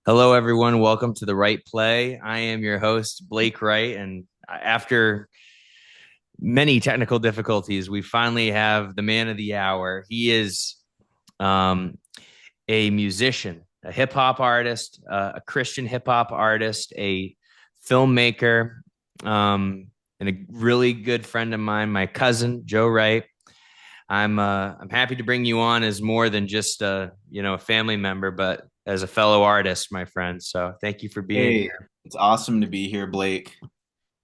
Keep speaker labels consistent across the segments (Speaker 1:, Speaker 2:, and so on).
Speaker 1: Hello, everyone. Welcome to the Wright Play. I am your host, Blake Wright. And after many technical difficulties, we finally have the man of the hour. He is um, a musician, a hip hop artist, a Christian hip hop artist, a filmmaker, and a really good friend of mine, my cousin, Joe Wright. I'm happy to bring you on as more than just a family member, but as a fellow artist, my friend. So thank you for being
Speaker 2: Hey,
Speaker 1: here.
Speaker 2: it's awesome to be here, Blake.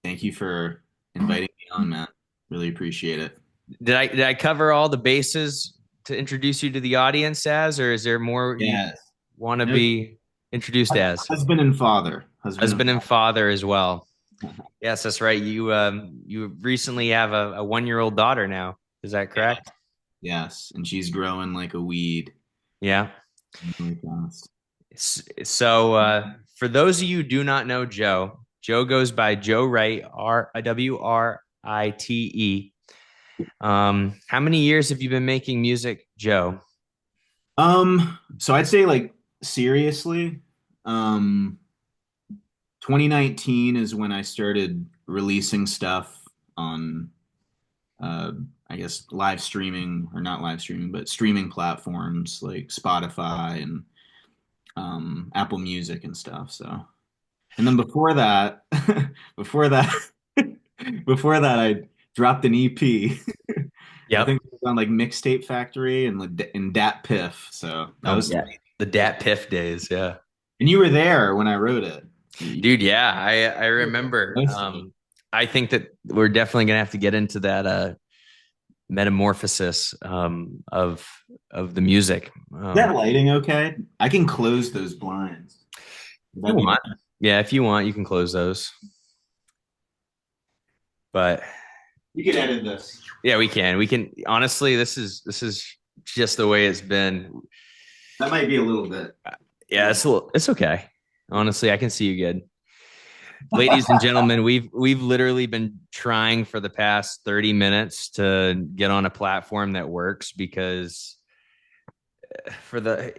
Speaker 2: Thank you for inviting me on, man. Really appreciate it.
Speaker 1: Did I cover all the bases to introduce you to the audience as, or is there more you
Speaker 2: Yes.
Speaker 1: want to
Speaker 2: No,
Speaker 1: be introduced as?
Speaker 2: husband and father. Husband and
Speaker 1: Husband and father as well.
Speaker 2: father.
Speaker 1: Yes, that's right. You recently have a 1 year old daughter now. Is that correct?
Speaker 2: Yes, and she's growing like a weed
Speaker 1: Yeah.
Speaker 2: really fast.
Speaker 1: For those of you who do not know Joe, Joe goes by Joe Wright, Write. How many years have you been making music, Joe?
Speaker 2: So I'd say like seriously, um, 2019 is when I started releasing stuff on uh I guess live streaming or not live streaming, but streaming platforms like Spotify and Apple Music and stuff. So, and then before that, before that, before that, I dropped an EP. I
Speaker 1: Yep.
Speaker 2: think it was on like Mixtape Factory and Dat Piff. So that
Speaker 1: Oh
Speaker 2: was,
Speaker 1: yeah, the Dat Piff days. Yeah,
Speaker 2: and you were there when I wrote it.
Speaker 1: dude. Yeah, I remember.
Speaker 2: Most of it.
Speaker 1: I think that we're definitely gonna have to get into that metamorphosis of the music.
Speaker 2: Is that lighting okay? I can close those blinds. Would
Speaker 1: If you
Speaker 2: that be
Speaker 1: want,
Speaker 2: better?
Speaker 1: yeah, if you want, you can close those. But
Speaker 2: You can edit this.
Speaker 1: yeah, we can. We can. Honestly, this is just the way it's been.
Speaker 2: That might be a little bit.
Speaker 1: Yeah, it's okay. Honestly, I can see you good. Ladies and gentlemen, we've literally been trying for the past 30 minutes to get on a platform that works because for the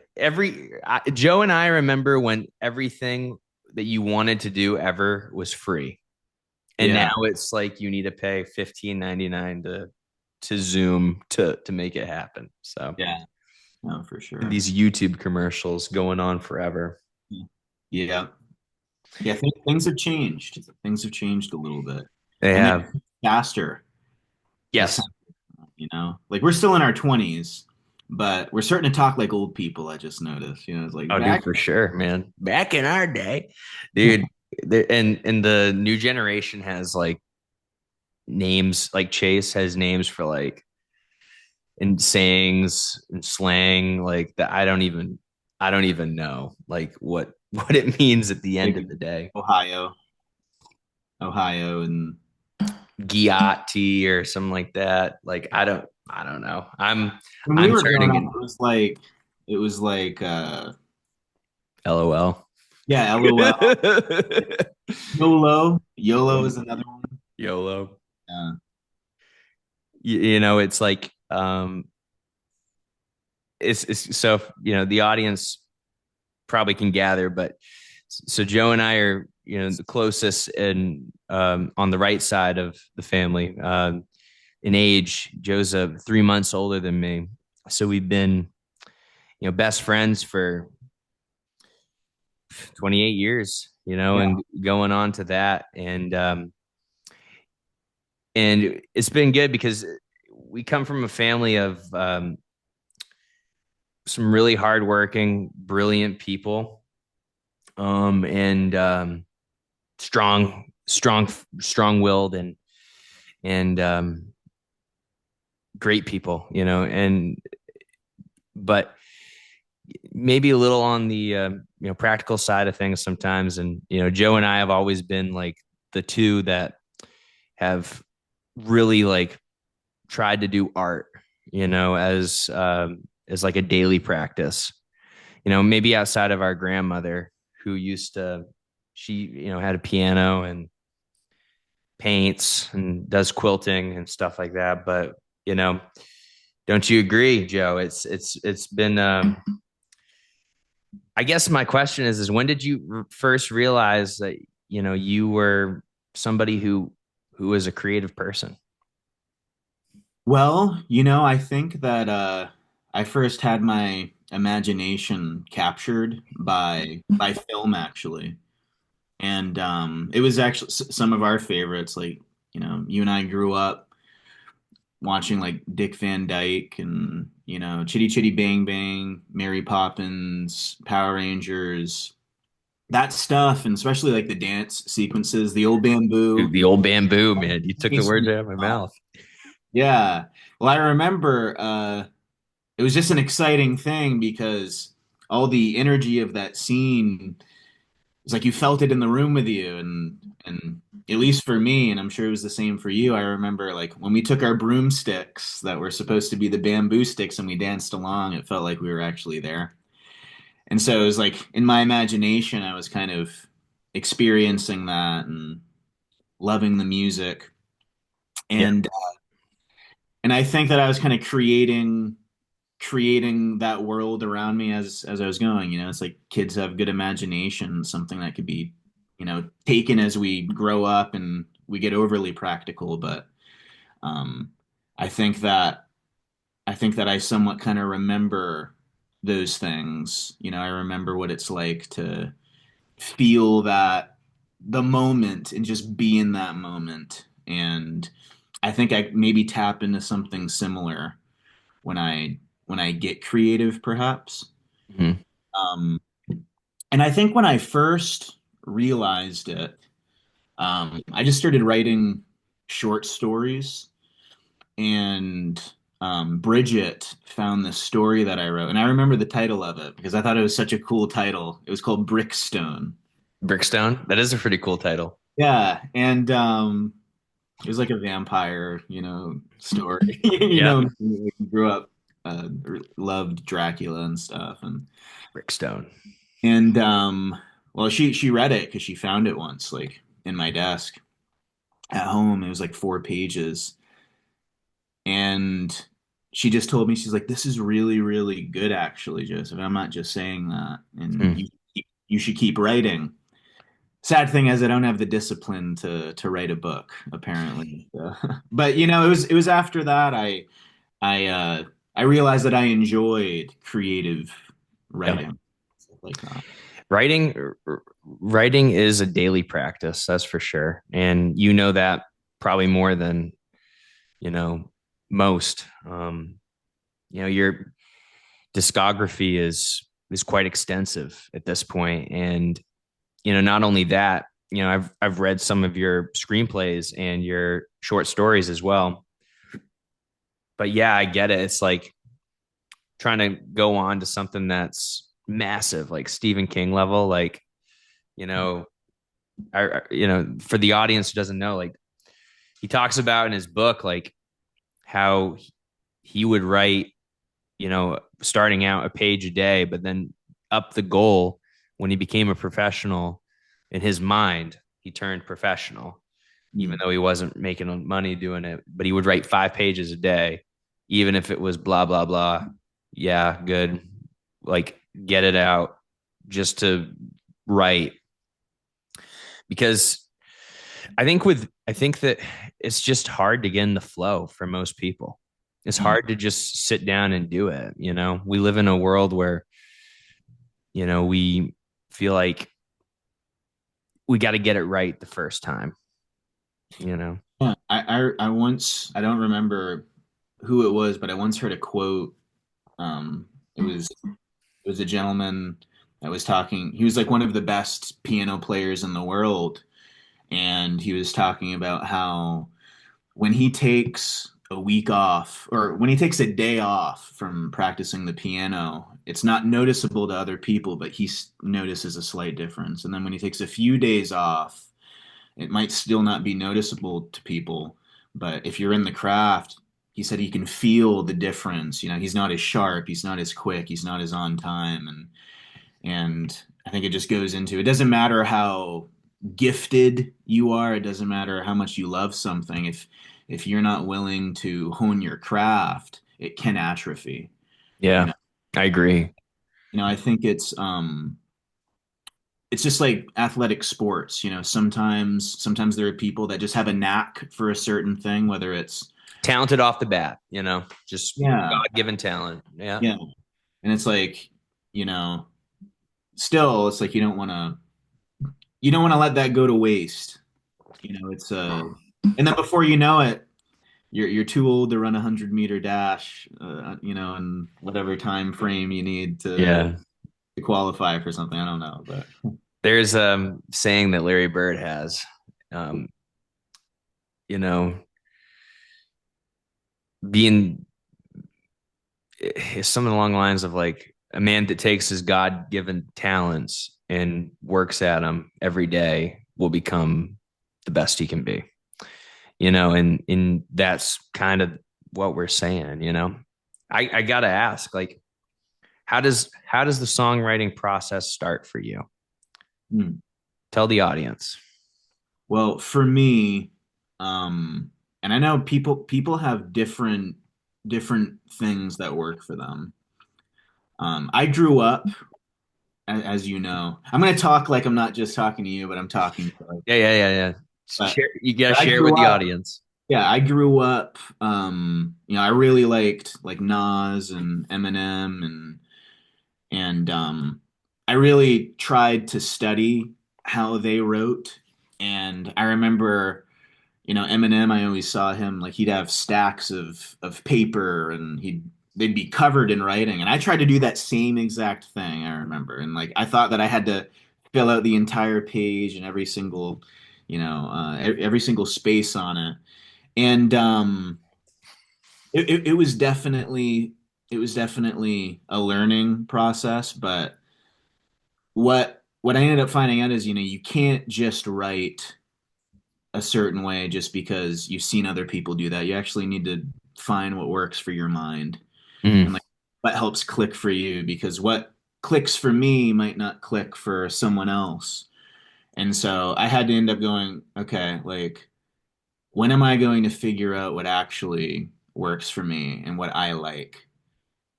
Speaker 1: Joe and I remember when everything that you wanted to do ever was free. And now
Speaker 2: Yeah.
Speaker 1: it's like you need to pay 15.99 to Zoom to make it happen. So
Speaker 2: Yeah. No, for
Speaker 1: and
Speaker 2: sure.
Speaker 1: these YouTube commercials going on forever.
Speaker 2: Yeah. Yeah, things have changed. Things have changed a little bit,
Speaker 1: They
Speaker 2: and they're
Speaker 1: have.
Speaker 2: faster this
Speaker 1: Yes.
Speaker 2: time. Like we're still in our 20s, but we're starting to talk like old people. I just noticed. It's like
Speaker 1: Oh, dude,
Speaker 2: back.
Speaker 1: for sure, man. Back in our day, dude, and the new generation has like names, like Chase has names for like and sayings and slang like that. I don't even know like what it means at the end
Speaker 2: Like
Speaker 1: of the day.
Speaker 2: Ohio, Ohio, and
Speaker 1: Giotti or something like that. Like I don't know.
Speaker 2: when we
Speaker 1: I'm
Speaker 2: were growing
Speaker 1: turning
Speaker 2: up,
Speaker 1: in
Speaker 2: it was like
Speaker 1: LOL.
Speaker 2: yeah, LOL, YOLO, YOLO is another one.
Speaker 1: YOLO.
Speaker 2: Yeah,
Speaker 1: It's like it's so the audience probably can gather, but so Joe and I are the closest and on the right side of the family. In age, Joe's 3 months older than me, so we've been best friends for 28 years,
Speaker 2: yeah,
Speaker 1: and going on to that, and it's been good because we come from a family of some really hardworking, brilliant people, and strong willed and great people, and but maybe a little on the practical side of things sometimes. And Joe and I have always been like the two that have really like tried to do art, as like a daily practice. Maybe outside of our grandmother who used to, she had a piano and paints and does quilting and stuff like that. But you know, don't you agree, Joe? It's been I guess my question is when did you first realize that, you were somebody who is a creative person?
Speaker 2: Well, I think that I first had my imagination captured by film actually. And it was actually some of our favorites like, you and I grew up watching like Dick Van Dyke and, Chitty Chitty Bang Bang, Mary Poppins, Power Rangers, that stuff, and especially like the dance sequences, the old
Speaker 1: Dude,
Speaker 2: bamboo.
Speaker 1: the old bamboo, man. You took the
Speaker 2: Makes
Speaker 1: words
Speaker 2: me
Speaker 1: out of my mouth.
Speaker 2: Yeah. Well, I remember it was just an exciting thing because all the energy of that scene, it's like you felt it in the room with you, and at least for me, and I'm sure it was the same for you. I remember like when we took our broomsticks that were supposed to be the bamboo sticks and we danced along, it felt like we were actually there. And so it was like in my imagination, I was kind of experiencing that and loving the music.
Speaker 1: Yeah.
Speaker 2: And I think that I was kind of creating that world around me as I was going. It's like kids have good imagination, something that could be, taken as we grow up and we get overly practical. But um, I think that I somewhat kind of remember those things. I remember what it's like to feel that the moment and just be in that moment. And I think I maybe tap into something similar when I get creative, perhaps.
Speaker 1: Mhm.
Speaker 2: Um, and I think when I first realized it, I just started writing short stories, and Bridget found this story that I wrote, and I remember the title of it because I thought it was such a cool title. It was called Brickstone.
Speaker 1: Brickstone. That is a pretty cool title.
Speaker 2: Yeah, and it was like a vampire, story.
Speaker 1: Yeah.
Speaker 2: We grew up, loved Dracula and stuff,
Speaker 1: Brickstone.
Speaker 2: and well, she read it because she found it once, like in my desk at home. It was like 4 pages, and she just told me, she's like, "This is really, really good, actually, Joseph. I'm not just saying that, and
Speaker 1: Hmm.
Speaker 2: you should keep writing." Sad thing is, I don't have the discipline to write a book, apparently. So, but it was after that I I realized that I enjoyed creative
Speaker 1: Yeah.
Speaker 2: writing, stuff like that.
Speaker 1: Writing writing is a daily practice, that's for sure. And you know that probably more than, you know, most. Your discography is quite extensive at this point. And, not only that, I've read some of your screenplays and your short stories as well. But yeah, I get it. It's like trying to go on to something that's massive, like Stephen King level, like, you know, for the audience who doesn't know, like he talks about in his book, like how he would write, starting out a page a day, but then up the goal when he became a professional in his mind, he turned professional, even
Speaker 2: Mm.
Speaker 1: though he wasn't making money doing it, but he would write 5 pages a day, even if it was blah, blah, blah. Yeah, good. Like get it out just to write. Because I think that it's just hard to get in the flow for most people. It's
Speaker 2: Mm.
Speaker 1: hard to just sit down and do it. We live in a world where, we feel like we got to get it right the first time, you know?
Speaker 2: Yeah, I once, I don't remember who it was, but I once heard a quote. Um, it was a gentleman that was talking. He was like one of the best piano players in the world, and he was talking about how when he takes a week off or when he takes a day off from practicing the piano, it's not noticeable to other people, but notices a slight difference. And then when he takes a few days off, it might still not be noticeable to people, but if you're in the craft, he said he can feel the difference. He's not as sharp, he's not as quick, he's not as on time, and I think it just goes into, it doesn't matter how gifted you are, it doesn't matter how much you love something. If you're not willing to hone your craft, it can atrophy. You
Speaker 1: Yeah,
Speaker 2: know,
Speaker 1: I agree.
Speaker 2: I think it's it's just like athletic sports, sometimes there are people that just have a knack for a certain thing, whether it's
Speaker 1: Talented off the bat, just
Speaker 2: yeah,
Speaker 1: God-given talent. Yeah.
Speaker 2: yeah. And it's like, you know, still it's like you don't want to let that go to waste. It's and then before you know it, you're too old to run a 100-meter dash, in whatever time frame you need
Speaker 1: Yeah.
Speaker 2: to qualify for something. I don't know, but
Speaker 1: There's a saying that Larry Bird has, um, you know, being something along the lines of like a man that takes his God-given talents and works at them every day will become the best he can be. And that's kind of what we're saying. I gotta ask, like, how does the songwriting process start for you?
Speaker 2: hmm.
Speaker 1: Tell the audience.
Speaker 2: Well, for me, um, and I know people have different things that work for them. I grew up, as you know. I'm going to talk like I'm not just talking to you, but I'm talking to like,
Speaker 1: Yeah, yeah, yeah, yeah.
Speaker 2: but,
Speaker 1: Share, you gotta
Speaker 2: but I
Speaker 1: share it with
Speaker 2: grew
Speaker 1: the
Speaker 2: up.
Speaker 1: audience.
Speaker 2: Yeah, I grew up. I really liked like Nas and Eminem and I really tried to study how they wrote. And I remember, Eminem, I always saw him like he'd have stacks of paper and they'd be covered in writing. And I tried to do that same exact thing, I remember. And like I thought that I had to fill out the entire page and every single space on it. And it was definitely a learning process, but what I ended up finding out is, you can't just write a certain way just because you've seen other people do that. You actually need to find what works for your mind and
Speaker 1: Mhm.
Speaker 2: like what helps click for you, because what clicks for me might not click for someone else. And so I had to end up going, okay, like when am I going to figure out what actually works for me and what I like?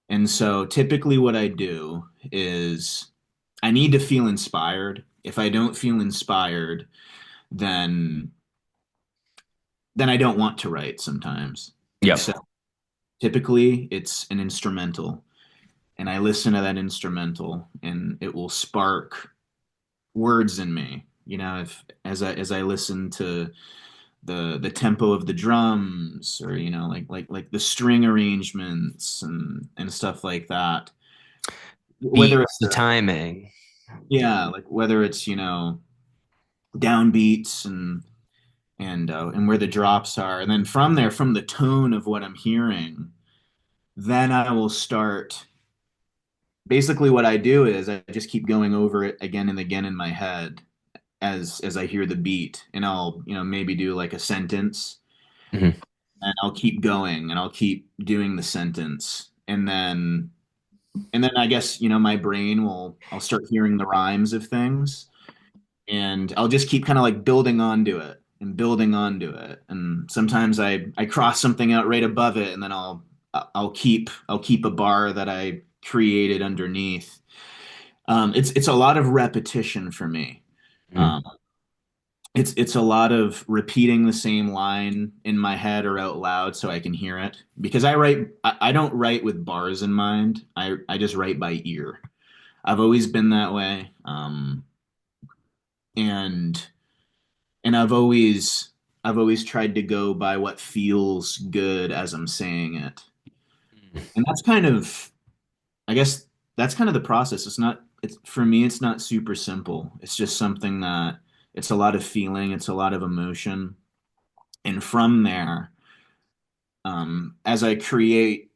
Speaker 2: And so typically what I do is I need to feel inspired. If I don't feel inspired, then I don't want to write sometimes. And
Speaker 1: Yep.
Speaker 2: so typically it's an instrumental, and I listen to that instrumental and it will spark words in me. If as I listen to the tempo of the drums, or like the string arrangements and stuff like that. Whether
Speaker 1: Beats,
Speaker 2: it's
Speaker 1: the timing.
Speaker 2: yeah, like whether it's downbeats and where the drops are, and then from there, from the tone of what I'm hearing, then I will start. Basically, what I do is I just keep going over it again and again in my head as I hear the beat, and I'll maybe do like a sentence,
Speaker 1: Mhm.
Speaker 2: and I'll keep going and I'll keep doing the sentence, and then I guess my brain will I'll start hearing the rhymes of things, and I'll just keep kind of like building onto it and building onto it. And sometimes I cross something out right above it, and then I'll keep a bar that I created underneath. It's a lot of repetition for me.
Speaker 1: Mhm.
Speaker 2: Um, it's a lot of repeating the same line in my head or out loud so I can hear it, because I don't write with bars in mind. I just write by ear. I've always been that way. And I've always tried to go by what feels good as I'm saying it. And that's kind of, I guess that's kind of the process. It's for me, it's not super simple. It's just something that it's a lot of feeling, it's a lot of emotion. And from there, as I create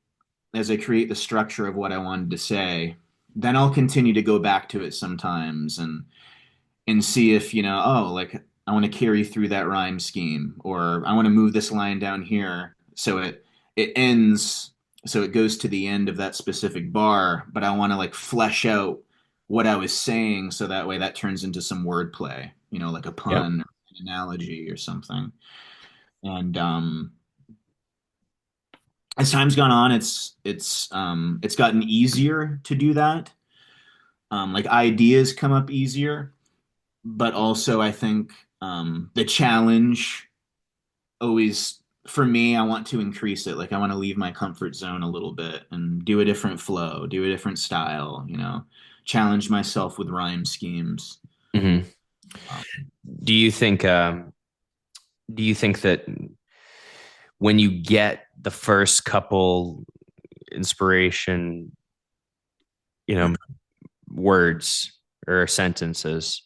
Speaker 2: the structure of what I wanted to say, then I'll continue to go back to it sometimes and see if, oh, like I want to carry through that rhyme scheme, or I want to move this line down here so it ends, so it goes to the end of that specific bar, but I want to like flesh out what I was saying so that way that turns into some wordplay, like a
Speaker 1: Yep.
Speaker 2: pun or an analogy or something. And as time's gone on, it's gotten easier to do that. Like ideas come up easier. but also I think the challenge always for me, I want to increase it. Like I want to leave my comfort zone a little bit and do a different flow, do a different style, challenge myself with rhyme schemes.
Speaker 1: Hmm.
Speaker 2: Um,
Speaker 1: Do you think that when you get the first couple inspiration, you know, words or sentences,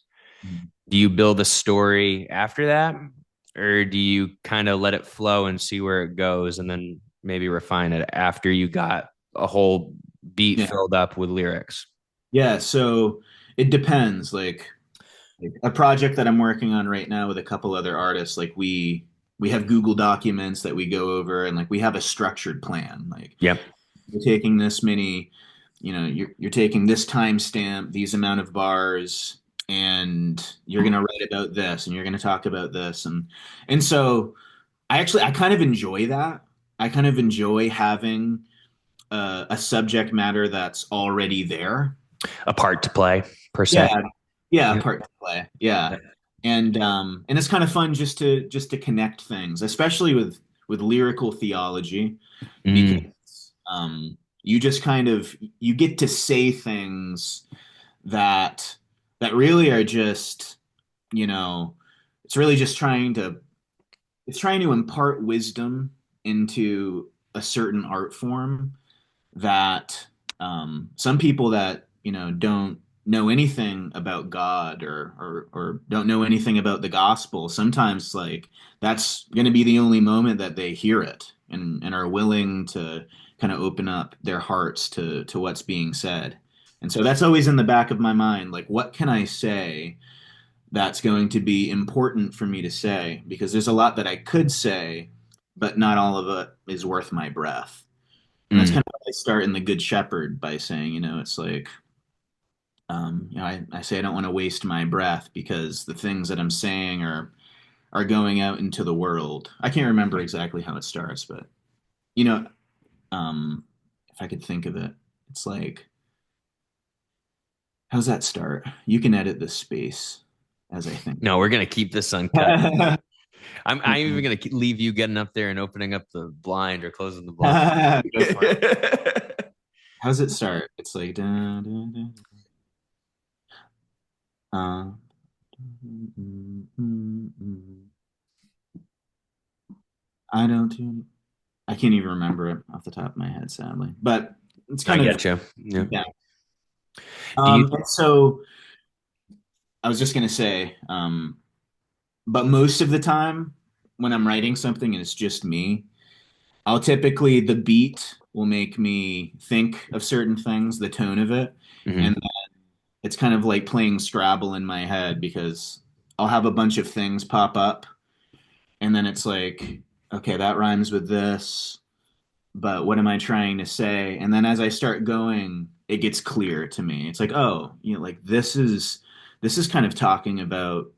Speaker 1: do you build a story after that? Or do you kind of let it flow and see where it goes and then maybe refine it after you got a whole beat
Speaker 2: yeah.
Speaker 1: filled up with lyrics?
Speaker 2: Yeah, so it depends. Like a project that I'm working on right now with a couple other artists, like we have Google documents that we go over and like we have a structured plan. Like
Speaker 1: Yep.
Speaker 2: you're taking this many, you're taking this timestamp, these amount of bars, and you're gonna write about this and you're gonna talk about this. And so I kind of enjoy that. I kind of enjoy having a subject matter that's already there.
Speaker 1: A part to play, per se.
Speaker 2: Yeah, yeah,
Speaker 1: Yep.
Speaker 2: part to play. Yeah. And it's kind of fun just to connect things, especially with lyrical theology,
Speaker 1: Mm.
Speaker 2: because you just kind of you get to say things that that really are just, you know, it's really just trying to impart wisdom into a certain art form that some people that don't know anything about God or don't know anything about the gospel, sometimes like that's going to be the only moment that they hear it and are willing to kind of open up their hearts to what's being said. And so that's always in the back of my mind, like what can I say that's going to be important for me to say? Because there's a lot that I could say, but not all of it is worth my breath. And that's
Speaker 1: Mm.
Speaker 2: kind of how I start in the Good Shepherd by saying, it's like, I say I don't want to waste my breath because the things that I'm saying are going out into the world. I can't remember exactly how it starts, but you know, if I could think of it, it's like, how's that start? You can edit this space as I think.
Speaker 1: No, we're gonna keep this uncut. I'm even gonna leave you getting up there and opening up the blind or closing the blind.
Speaker 2: Go for it. How's it start? It's like, da, da, da, uh, I don't. I can't even remember it off the top of my head, sadly. But it's
Speaker 1: I
Speaker 2: kind of
Speaker 1: get you. Yeah.
Speaker 2: yeah.
Speaker 1: Do you?
Speaker 2: And so I was just gonna say, but most of the time when I'm writing something and it's just me, I'll typically the beat will make me think of certain things, the tone of it, and
Speaker 1: Mhm.
Speaker 2: it's kind of like playing Scrabble in my head because I'll have a bunch of things pop up, and then it's like, okay, that rhymes with this, but what am I trying to say? And then as I start going, it gets clear to me. It's like, oh, like this is kind of talking about,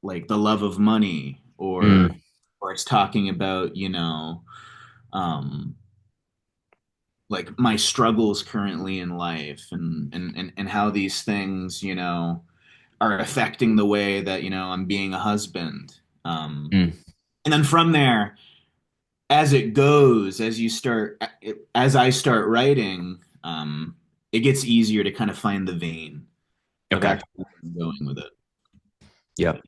Speaker 2: like the love of money,
Speaker 1: Mm.
Speaker 2: or it's talking about, um like my struggles currently in life and how these things, are affecting the way that, I'm being a husband.
Speaker 1: Mm.
Speaker 2: And then from there, as it goes, as I start writing, it gets easier to kind of find the vein of
Speaker 1: Okay.
Speaker 2: actually going with it.
Speaker 1: Yep.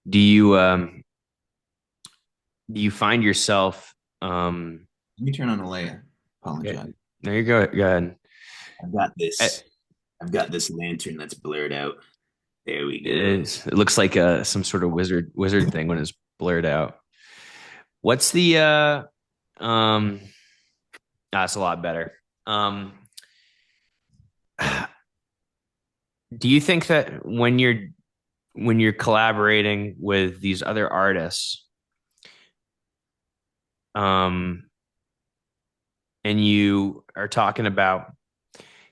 Speaker 1: Do you um do you find yourself
Speaker 2: Let me turn on the light.
Speaker 1: yeah,
Speaker 2: Apologize.
Speaker 1: there you go. Go ahead.
Speaker 2: I've got
Speaker 1: Eh,
Speaker 2: this. I've got this lantern that's blurred out. There we go.
Speaker 1: it looks like some sort of wizard thing when it's blurred out. What's the um that's a lot better. Um do you think that when you're collaborating with these other artists, um and you are talking about,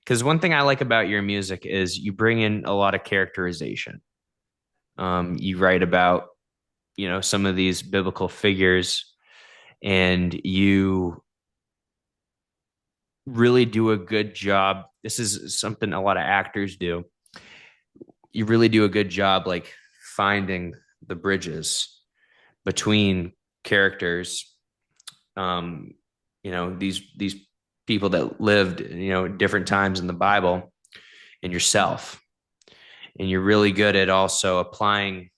Speaker 1: because one thing I like about your music is you bring in a lot of characterization. You write about, some of these biblical figures, and you really do a good job. This is something a lot of actors do. you really do a good job like finding the bridges between characters. Um, these people that lived, different times in the Bible, and yourself. And you're really good at also applying.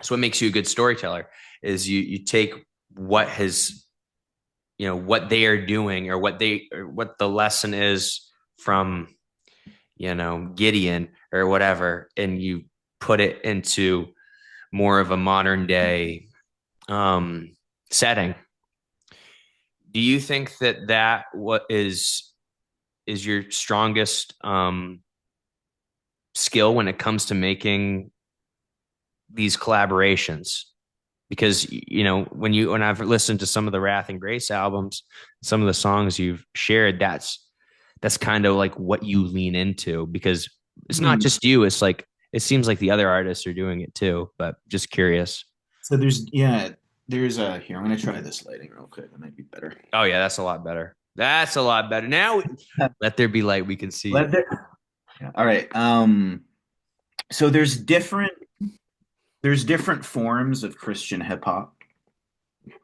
Speaker 1: So what makes you a good storyteller is you take what has, what they are doing, or what the lesson is from, Gideon or whatever, and you put it into more of a modern day setting. Do you think that what is your strongest skill when it comes to making these collaborations? Because when I've listened to some of the Wrath and Grace albums, some of the songs you've shared, that's kind of like what you lean into, because it's not
Speaker 2: Hmm.
Speaker 1: just you. It's like it seems like the other artists are doing it too. But just curious.
Speaker 2: So there's a here. I'm gonna try this lighting real quick. That might be better.
Speaker 1: Oh yeah, that's a lot better. That's a lot better. Now let there be light. We can see you.
Speaker 2: Let there, yeah. All right. So there's different forms of Christian hip hop.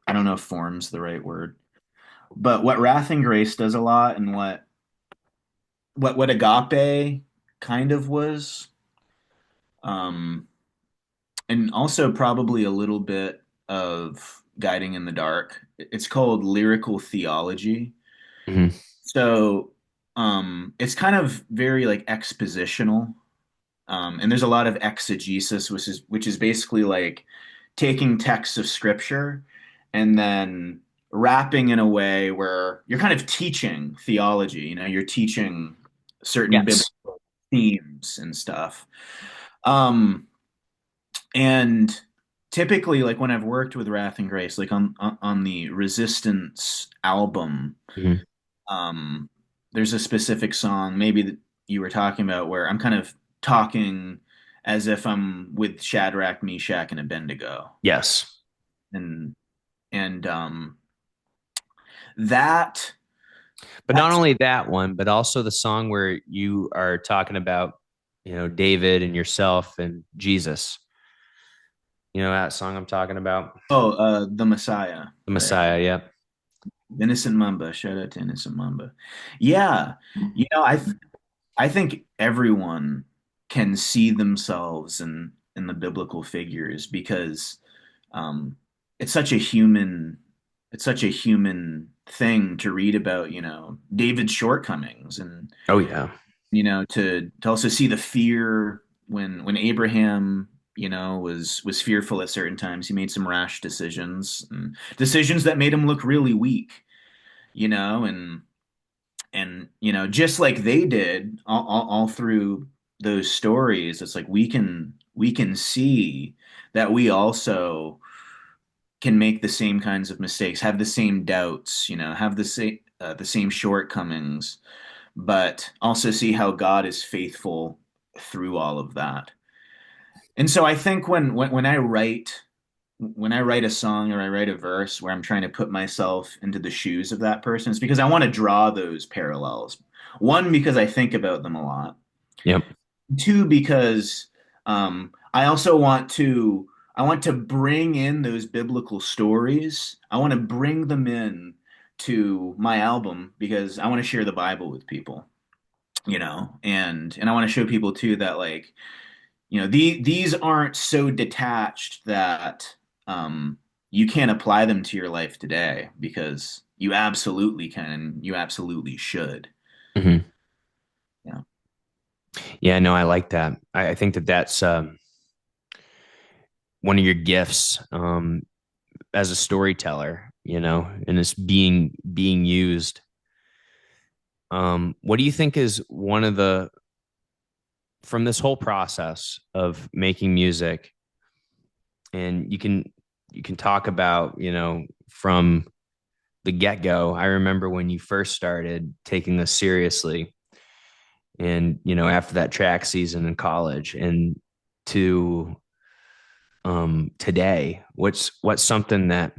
Speaker 2: I don't know if form's the right word, but what Wrath and Grace does a lot, and what Agape kind of was, um, and also probably a little bit of Guiding in the Dark. It's called lyrical theology.
Speaker 1: Mhm.
Speaker 2: So it's kind of very like expositional. And there's a lot of exegesis, which is basically like taking texts of scripture and then wrapping in a way where you're kind of teaching theology. You're teaching certain
Speaker 1: Yes.
Speaker 2: biblical themes and stuff. Um, and typically, like when I've worked with Wrath and Grace, like on the Resistance album,
Speaker 1: Mhm.
Speaker 2: um, there's a specific song maybe that you were talking about where I'm kind of talking as if I'm with Shadrach, Meshach, and Abednego,
Speaker 1: Yes.
Speaker 2: and and that
Speaker 1: But not
Speaker 2: that's
Speaker 1: only that one, but also the song where you are talking about, David and yourself and Jesus. You know that song I'm talking about?
Speaker 2: the Messiah,
Speaker 1: The
Speaker 2: right?
Speaker 1: Messiah. Yeah.
Speaker 2: Innocent Mamba, shout out to Innocent Mamba. Yeah, I think everyone can see themselves in the biblical figures because um, it's such a human it's such a human thing to read about, David's shortcomings, and
Speaker 1: Oh yeah.
Speaker 2: to also see the fear when Abraham, was fearful at certain times. He made some rash decisions, and decisions that made him look really weak, and just like they did all through those stories. It's like we can see that we also can make the same kinds of mistakes, have the same doubts, have the same shortcomings, but also see how God is faithful through all of that. And so I think when I write a song or I write a verse where I'm trying to put myself into the shoes of that person, it's because I want to draw those parallels. One, because I think about them a lot.
Speaker 1: Yep.
Speaker 2: Two, because I also want to bring in those biblical stories. I want to bring them in to my album because I want to share the Bible with people, and I want to show people too that, like, these aren't so detached that you can't apply them to your life today, because you absolutely can. You absolutely should.
Speaker 1: Hmm.
Speaker 2: Yeah.
Speaker 1: Yeah. No, I like that. I think that's one of your gifts as a storyteller. And it's being used. What do you think is one of the from this whole process of making music? And you can talk about, from the get-go. I remember when you first started taking this seriously, and after that track season in college, and to today, what's something that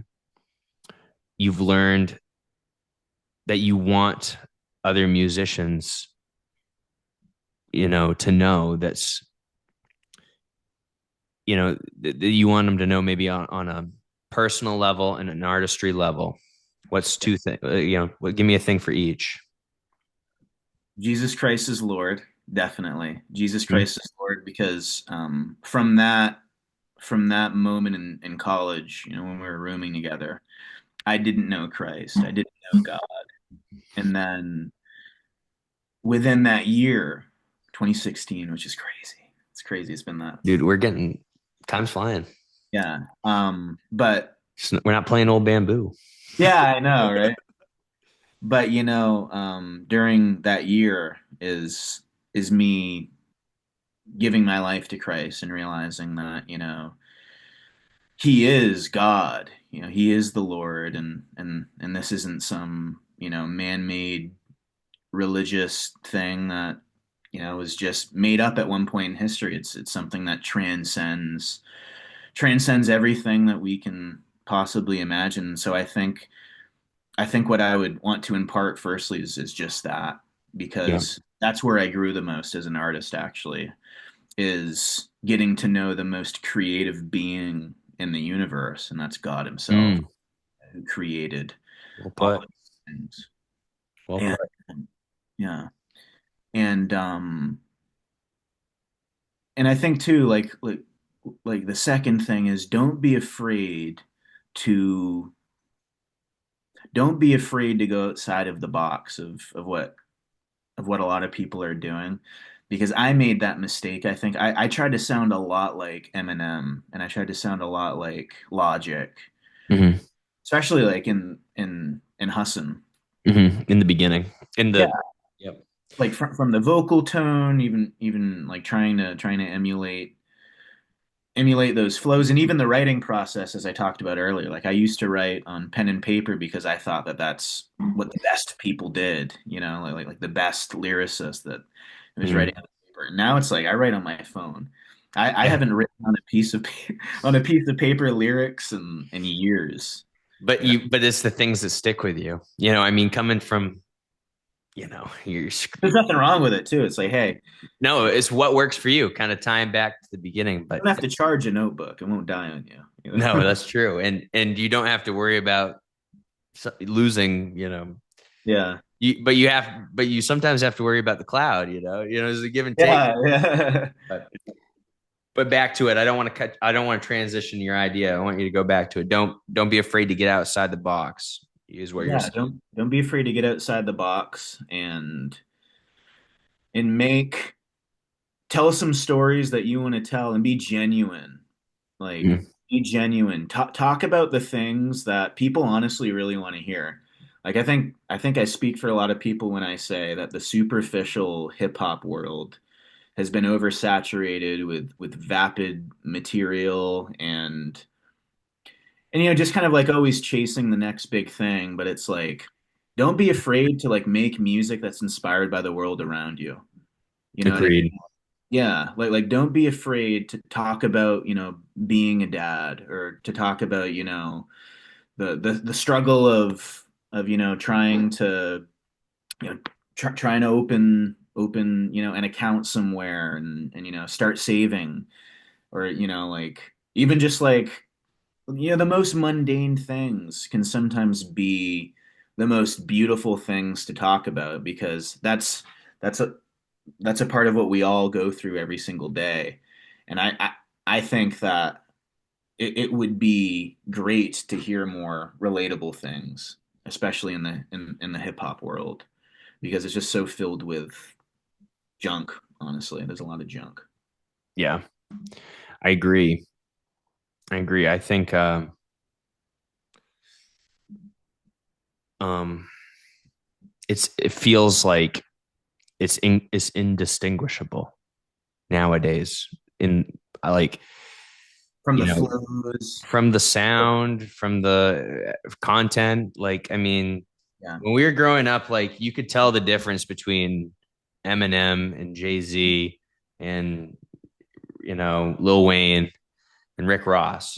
Speaker 1: you've learned that you want other musicians, to know, that's you want them to know maybe on a personal level and an artistry level? What's two things? Give me a thing for each.
Speaker 2: Jesus Christ is Lord, definitely. Jesus
Speaker 1: Mhm.
Speaker 2: Christ is Lord because from that moment in college, when we were rooming together, I didn't know Christ. I didn't know God. And then within that year, 2016, which is crazy. It's crazy. It's been that.
Speaker 1: Dude, we're getting time's flying.
Speaker 2: Yeah. But
Speaker 1: We're not playing old bamboo.
Speaker 2: yeah, I know, right? But during that year is me giving my life to Christ and realizing that, he is God. He is the Lord, and this isn't some, man-made religious thing that, was just made up at one point in history. It's something that transcends everything that we can possibly imagine. So I think what I would want to impart firstly is just that,
Speaker 1: Yeah.
Speaker 2: because that's where I grew the most as an artist, actually, is getting to know the most creative being in the universe, and that's God Himself,
Speaker 1: Mm,
Speaker 2: who created
Speaker 1: well
Speaker 2: all
Speaker 1: put.
Speaker 2: of these things.
Speaker 1: Well
Speaker 2: And
Speaker 1: put.
Speaker 2: yeah, and I think too, like the second thing is to don't be afraid to go outside of the box of what a lot of people are doing, because I made that mistake. I think I tried to sound a lot like Eminem, and I tried to sound a lot like Logic,
Speaker 1: Hmm.
Speaker 2: especially like in Hussin'.
Speaker 1: In the beginning, in
Speaker 2: Yeah,
Speaker 1: the yep.
Speaker 2: like from the vocal tone, even like trying to emulate those flows, and even the writing process, as I talked about earlier. Like I used to write on pen and paper because I thought that that's what the best people did, like the best lyricist that was writing
Speaker 1: Mhm.
Speaker 2: on paper. Now it's like I write on my phone. I
Speaker 1: Yeah.
Speaker 2: haven't written on a piece of on a piece of paper lyrics in years.
Speaker 1: But
Speaker 2: You know,
Speaker 1: but it's the things that stick with you. I mean, coming from, you're
Speaker 2: there's nothing wrong with it too. It's like, hey,
Speaker 1: no, it's what works for you, kind of tying back to the beginning.
Speaker 2: you
Speaker 1: But
Speaker 2: don't have to charge a notebook; it won't die on you. You
Speaker 1: no,
Speaker 2: know?
Speaker 1: that's true. And you don't have to worry about losing,
Speaker 2: Yeah,
Speaker 1: but you sometimes have to worry about the cloud, there's a give and take.
Speaker 2: yeah, yeah.
Speaker 1: But back to it. I don't want to transition your idea. I want you to go back to it. Don't be afraid to get outside the box, is what you're
Speaker 2: Yeah,
Speaker 1: saying.
Speaker 2: don't be afraid to get outside the box and tell some stories that you want to tell, and be genuine. Like
Speaker 1: Mhm.
Speaker 2: be genuine. Talk about the things that people honestly really want to hear. Like I think I speak for a lot of people when I say that the superficial hip hop world has been oversaturated with vapid material, and just kind of like always chasing the next big thing. But it's like, don't be afraid to like make music that's inspired by the world around you. You know what I mean?
Speaker 1: Agreed.
Speaker 2: Yeah, like don't be afraid to talk about, being a dad, or to talk about, the struggle of trying to trying to open an account somewhere, and start saving, or like even just like the most mundane things can sometimes be the most beautiful things to talk about, because that's a that's a part of what we all go through every single day. And I think that it would be great to hear more relatable things, especially in the hip hop world, because it's just so filled with junk. Honestly, there's a lot of junk.
Speaker 1: Yeah, I agree. I agree. I think um it feels like it's indistinguishable nowadays. In I like
Speaker 2: From
Speaker 1: you
Speaker 2: the
Speaker 1: know
Speaker 2: flows.
Speaker 1: from the sound, from the content. Like, I mean,
Speaker 2: Yeah.
Speaker 1: when we were growing up, like you could tell the difference between Eminem and Jay-Z and Lil Wayne and Rick Ross,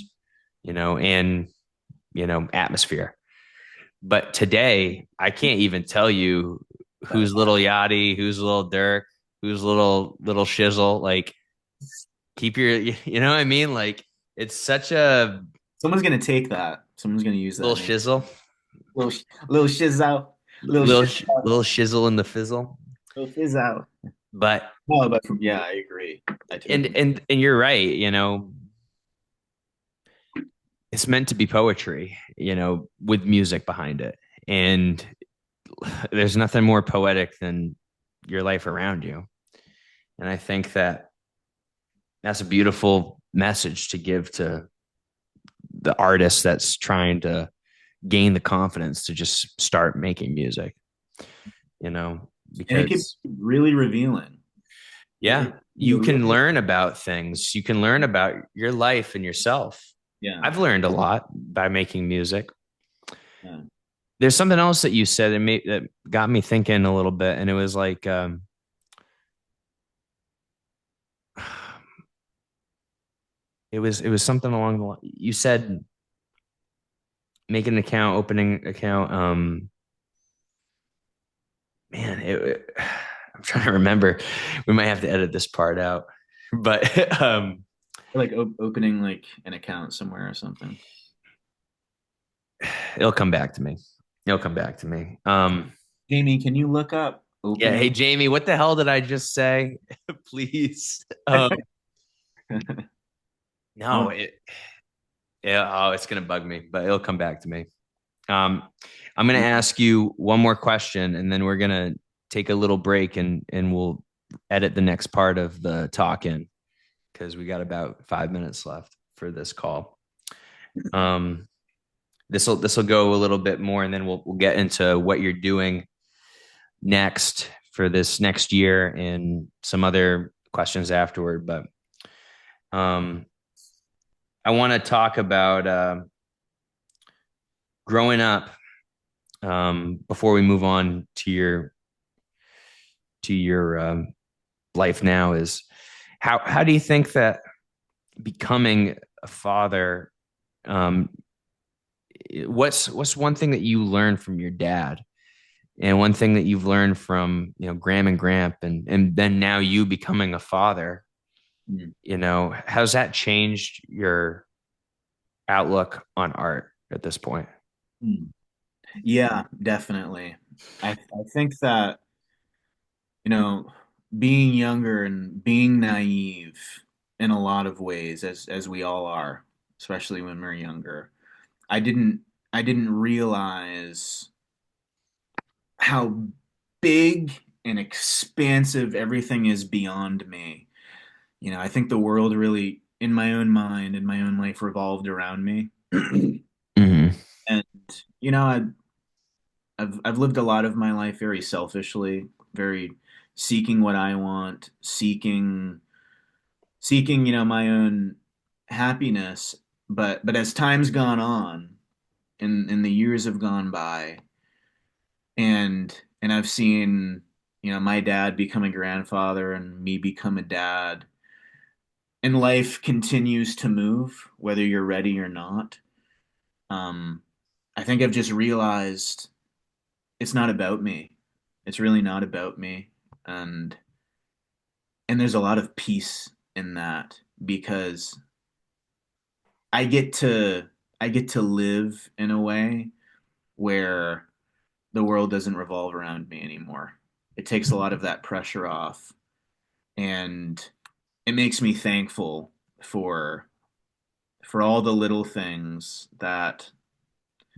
Speaker 1: and Atmosphere. But today, I can't even tell you who's Little Yachty, who's Little Dirk, who's Little Shizzle. Like, keep your, you know what I mean? Like it's such a
Speaker 2: Someone's gonna take that. Someone's gonna use that
Speaker 1: little
Speaker 2: and make
Speaker 1: shizzle,
Speaker 2: little shiz out, little shiz out,
Speaker 1: little shizzle in the fizzle.
Speaker 2: little fizz out.
Speaker 1: But
Speaker 2: No, but yeah, I agree. I totally.
Speaker 1: and you're right, it's meant to be poetry, with music behind it. And there's nothing more poetic than your life around you. And I think that that's a beautiful message to give to the artist that's trying to gain the confidence to just start making music, you know,
Speaker 2: And it could
Speaker 1: because
Speaker 2: be really revealing.
Speaker 1: yeah,
Speaker 2: It can be
Speaker 1: you
Speaker 2: a
Speaker 1: can
Speaker 2: really,
Speaker 1: learn about things. You can learn about your life and yourself.
Speaker 2: yeah,
Speaker 1: I've learned a lot by making music.
Speaker 2: yeah.
Speaker 1: There's something else that you said that got me thinking a little bit, and it was like it was something along the line. You said make an account, opening an account. Man, I'm trying to remember. We might have to edit this part out, but
Speaker 2: Like opening like an account somewhere or something.
Speaker 1: it'll come back to me. It'll come back to me.
Speaker 2: Jamie, can you look up
Speaker 1: Yeah. Hey,
Speaker 2: opening?
Speaker 1: Jamie, what the hell did I just say? Please. No,
Speaker 2: Oh,
Speaker 1: yeah, oh, it's gonna bug me, but it'll come back to me. Um, I'm gonna ask you one more question, and then we're gonna take a little break, and we'll edit the next part of the talk in because we got about 5 minutes left for this call. Um, this will go a little bit more, and then we'll get into what you're doing next for this next year and some other questions afterward. But um, I want to talk about growing up before we move on to your life now. Is how do you think that becoming a father, um, what's one thing that you learned from your dad, and one thing that you've learned from Graham and Gramp, and then now you becoming a father,
Speaker 2: mm,
Speaker 1: how's that changed your outlook on art at this point?
Speaker 2: mm. Yeah, definitely. I think that, you know, being younger and being naive in a lot of ways, as we all are, especially when we're younger, I didn't I didn't realize how big and expansive everything is beyond me. I think the world really, in my own mind, in my own life, revolved around me.
Speaker 1: Mm-hmm.
Speaker 2: And you know, I've lived a lot of my life very selfishly, very seeking what I want, seeking, my own happiness. But as time's gone on and the years have gone by, and I've seen, my dad become a grandfather and me become a dad, and life continues to move, whether you're ready or not. Um, I think I've just realized it's not about me. It's really not about me. And there's a lot of peace in that because I get to I get to live in a way where the world doesn't revolve around me anymore. It takes a lot of that pressure off, and it makes me thankful for all the little things that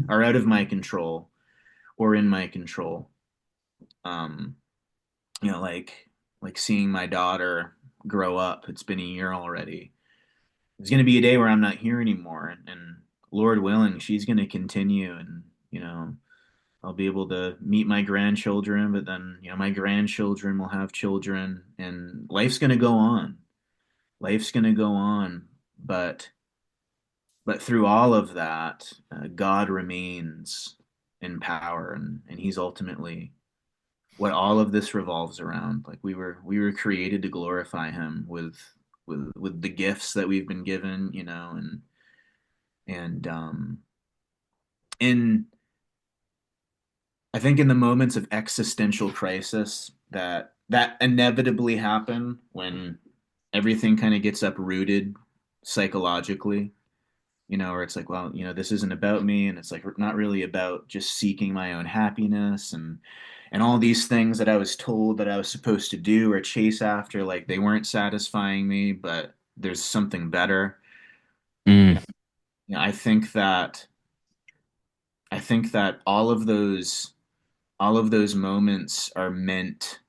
Speaker 2: are out of my control or in my control. Um, like seeing my daughter grow up. It's been a year already. There's going to be a day where I'm not here anymore, and Lord willing, she's going to continue, and I'll be able to meet my grandchildren, but then my grandchildren will have children, and life's going to go on. Life's going to go on, but through all of that, God remains in power, and He's ultimately what all of this revolves around. Like we were created to glorify Him with the gifts that we've been given, and in I think in the moments of existential crisis that inevitably happen when everything kind of gets uprooted psychologically, where it's like, well, this isn't about me, and it's like not really about just seeking my own happiness and all these things that I was told that I was supposed to do or chase after, like they weren't satisfying me, but there's something better.
Speaker 1: Mm,
Speaker 2: I think that all of those moments are meant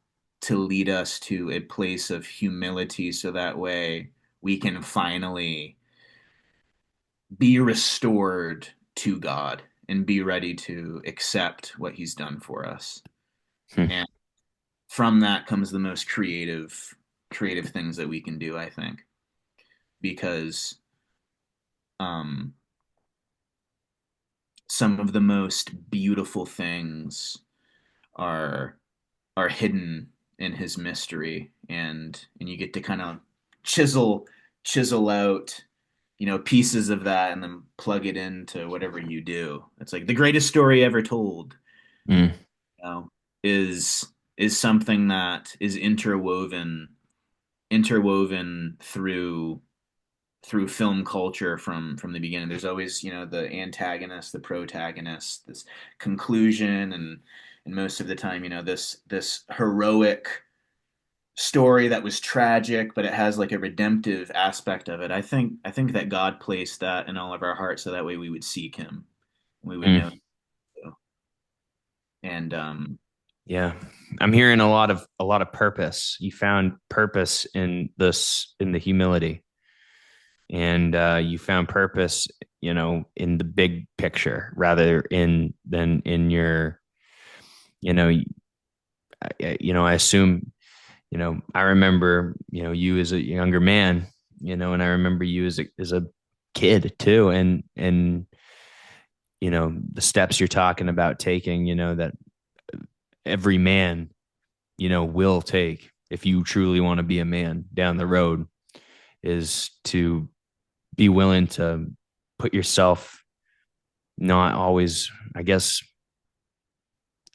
Speaker 2: to lead us to a place of humility so that way we can finally be restored to God and be ready to accept what he's done for us.
Speaker 1: hmm,
Speaker 2: And from that comes the most creative things that we can do, I think, because um some of the most beautiful things are hidden in his mystery, and you get to kind of chisel out pieces of that and then plug it into whatever you do. It's like the greatest story ever told,
Speaker 1: mm.
Speaker 2: you know, is is something that is interwoven through film culture from the beginning. There's always, the antagonist, the protagonist, this conclusion, and most of the time, this heroic story that was tragic, but it has like a redemptive aspect of it. I think that God placed that in all of our hearts so that way we would seek him. We would know.
Speaker 1: Mm.
Speaker 2: And
Speaker 1: Yeah. I'm hearing a lot of purpose. You found purpose in this in the humility. And you found purpose, in the big picture rather in than in your, you know, I assume, I remember, you as a younger man, and I remember you as a kid too. And, the steps you're talking about taking, that every man, will take if you truly want to be a man down the road is to be willing to put yourself, not always, I guess,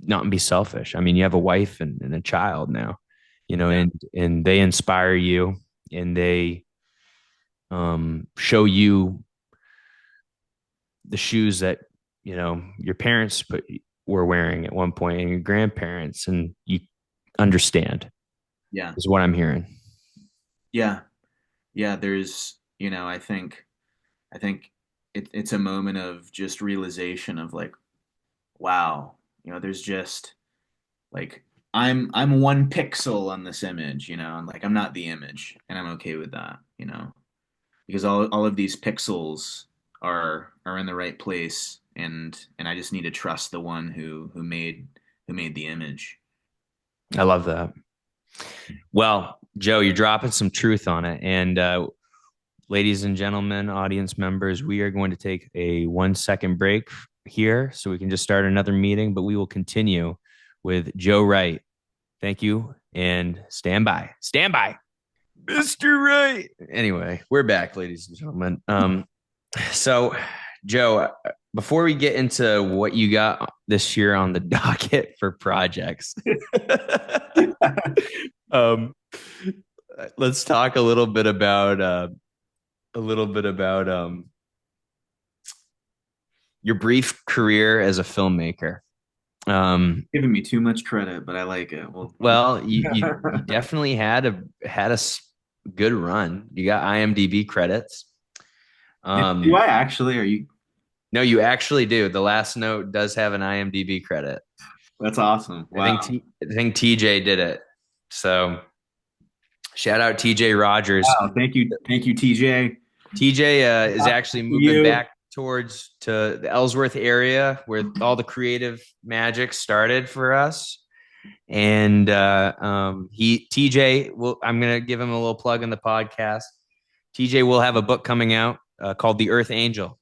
Speaker 1: not be selfish. I mean, you have a wife and a child now,
Speaker 2: yeah,
Speaker 1: and they inspire you, and they show you the shoes that, your parents were wearing at one point, and your grandparents, and you understand
Speaker 2: yeah,
Speaker 1: is what I'm hearing.
Speaker 2: yeah, yeah. There's, I think it's a moment of just realization of like, wow, there's just like I'm one pixel on this image, and like I'm not the image, and I'm okay with that, because all of these pixels are in the right place, and I just need to trust the one who made the image.
Speaker 1: I love that. Well, Joe, you're dropping some truth on it. And ladies and gentlemen, audience members, we are going to take a 1 second break here so we can just start another meeting, but we will continue with Joe Wright. Thank you and stand by. Stand by. Mr. Wright. Anyway, we're back, ladies and gentlemen. So Joe, before we get into what you got this year on the docket for projects, um, let's talk a little bit about your brief career as a filmmaker. Um,
Speaker 2: Giving me too much credit, but I like it. Well,
Speaker 1: well, you definitely had a good run. You got IMDb credits.
Speaker 2: do
Speaker 1: Um,
Speaker 2: I actually? Are you?
Speaker 1: no, you actually do. The last note does have an IMDb credit.
Speaker 2: That's awesome.
Speaker 1: I think
Speaker 2: Wow.
Speaker 1: I think TJ did it. So shout out TJ Rogers.
Speaker 2: Wow. Thank you, TJ.
Speaker 1: TJ is actually moving
Speaker 2: You.
Speaker 1: back towards to the Ellsworth area where all the creative magic started for us. And he TJ will. I'm gonna give him a little plug in the podcast. TJ will have a book coming out called The Earth Angel,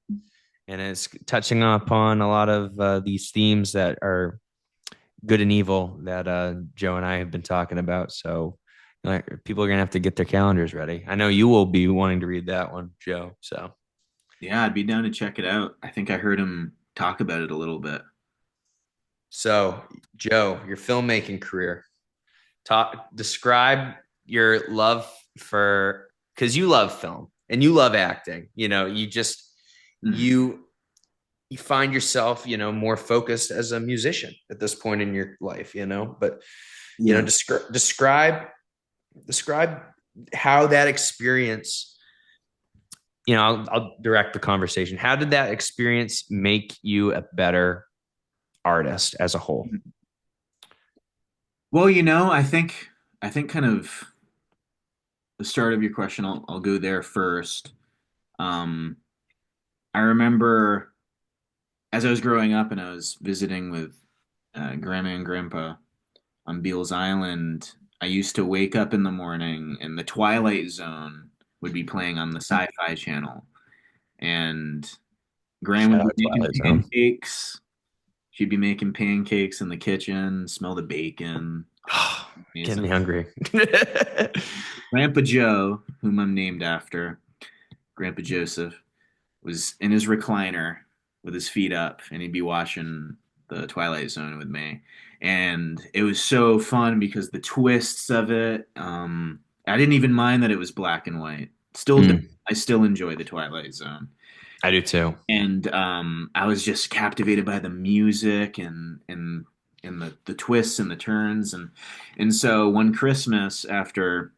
Speaker 1: and it's touching upon a lot of these themes that are good and evil that Joe and I have been talking about. So like, people are gonna have to get their calendars ready. I know you will be wanting to read that one, Joe. So
Speaker 2: Yeah, I'd be down to check it out. I think I heard him talk about it a little bit.
Speaker 1: so Joe, your filmmaking career. Talk describe your love for, because you love film and you love acting,
Speaker 2: Mhm.
Speaker 1: you you find yourself, more focused as a musician at this point in your life, but
Speaker 2: Yeah.
Speaker 1: describe how that experience, I'll direct the conversation. How did that experience make you a better artist as a whole?
Speaker 2: Well, I think kind of the start of your question, I'll go there first. Um, I remember as I was growing up and I was visiting with grandma and grandpa on Beals Island, I used to wake up in the morning and the Twilight Zone would be playing on the Sci-Fi Channel, and Gran would
Speaker 1: Shout
Speaker 2: be
Speaker 1: out
Speaker 2: making
Speaker 1: Twilight Zone.
Speaker 2: pancakes. She'd be making pancakes in the kitchen, smell the bacon.
Speaker 1: Oh, getting
Speaker 2: Amazing.
Speaker 1: me hungry.
Speaker 2: Grandpa Joe, whom I'm named after, Grandpa Joseph, was in his recliner with his feet up, and he'd be watching the Twilight Zone with me. And it was so fun because the twists of it, I didn't even mind that it was black and white. Still,
Speaker 1: Mm,
Speaker 2: I still enjoy the Twilight Zone.
Speaker 1: I do too.
Speaker 2: And I was just captivated by the music and the twists and the turns and so one Christmas after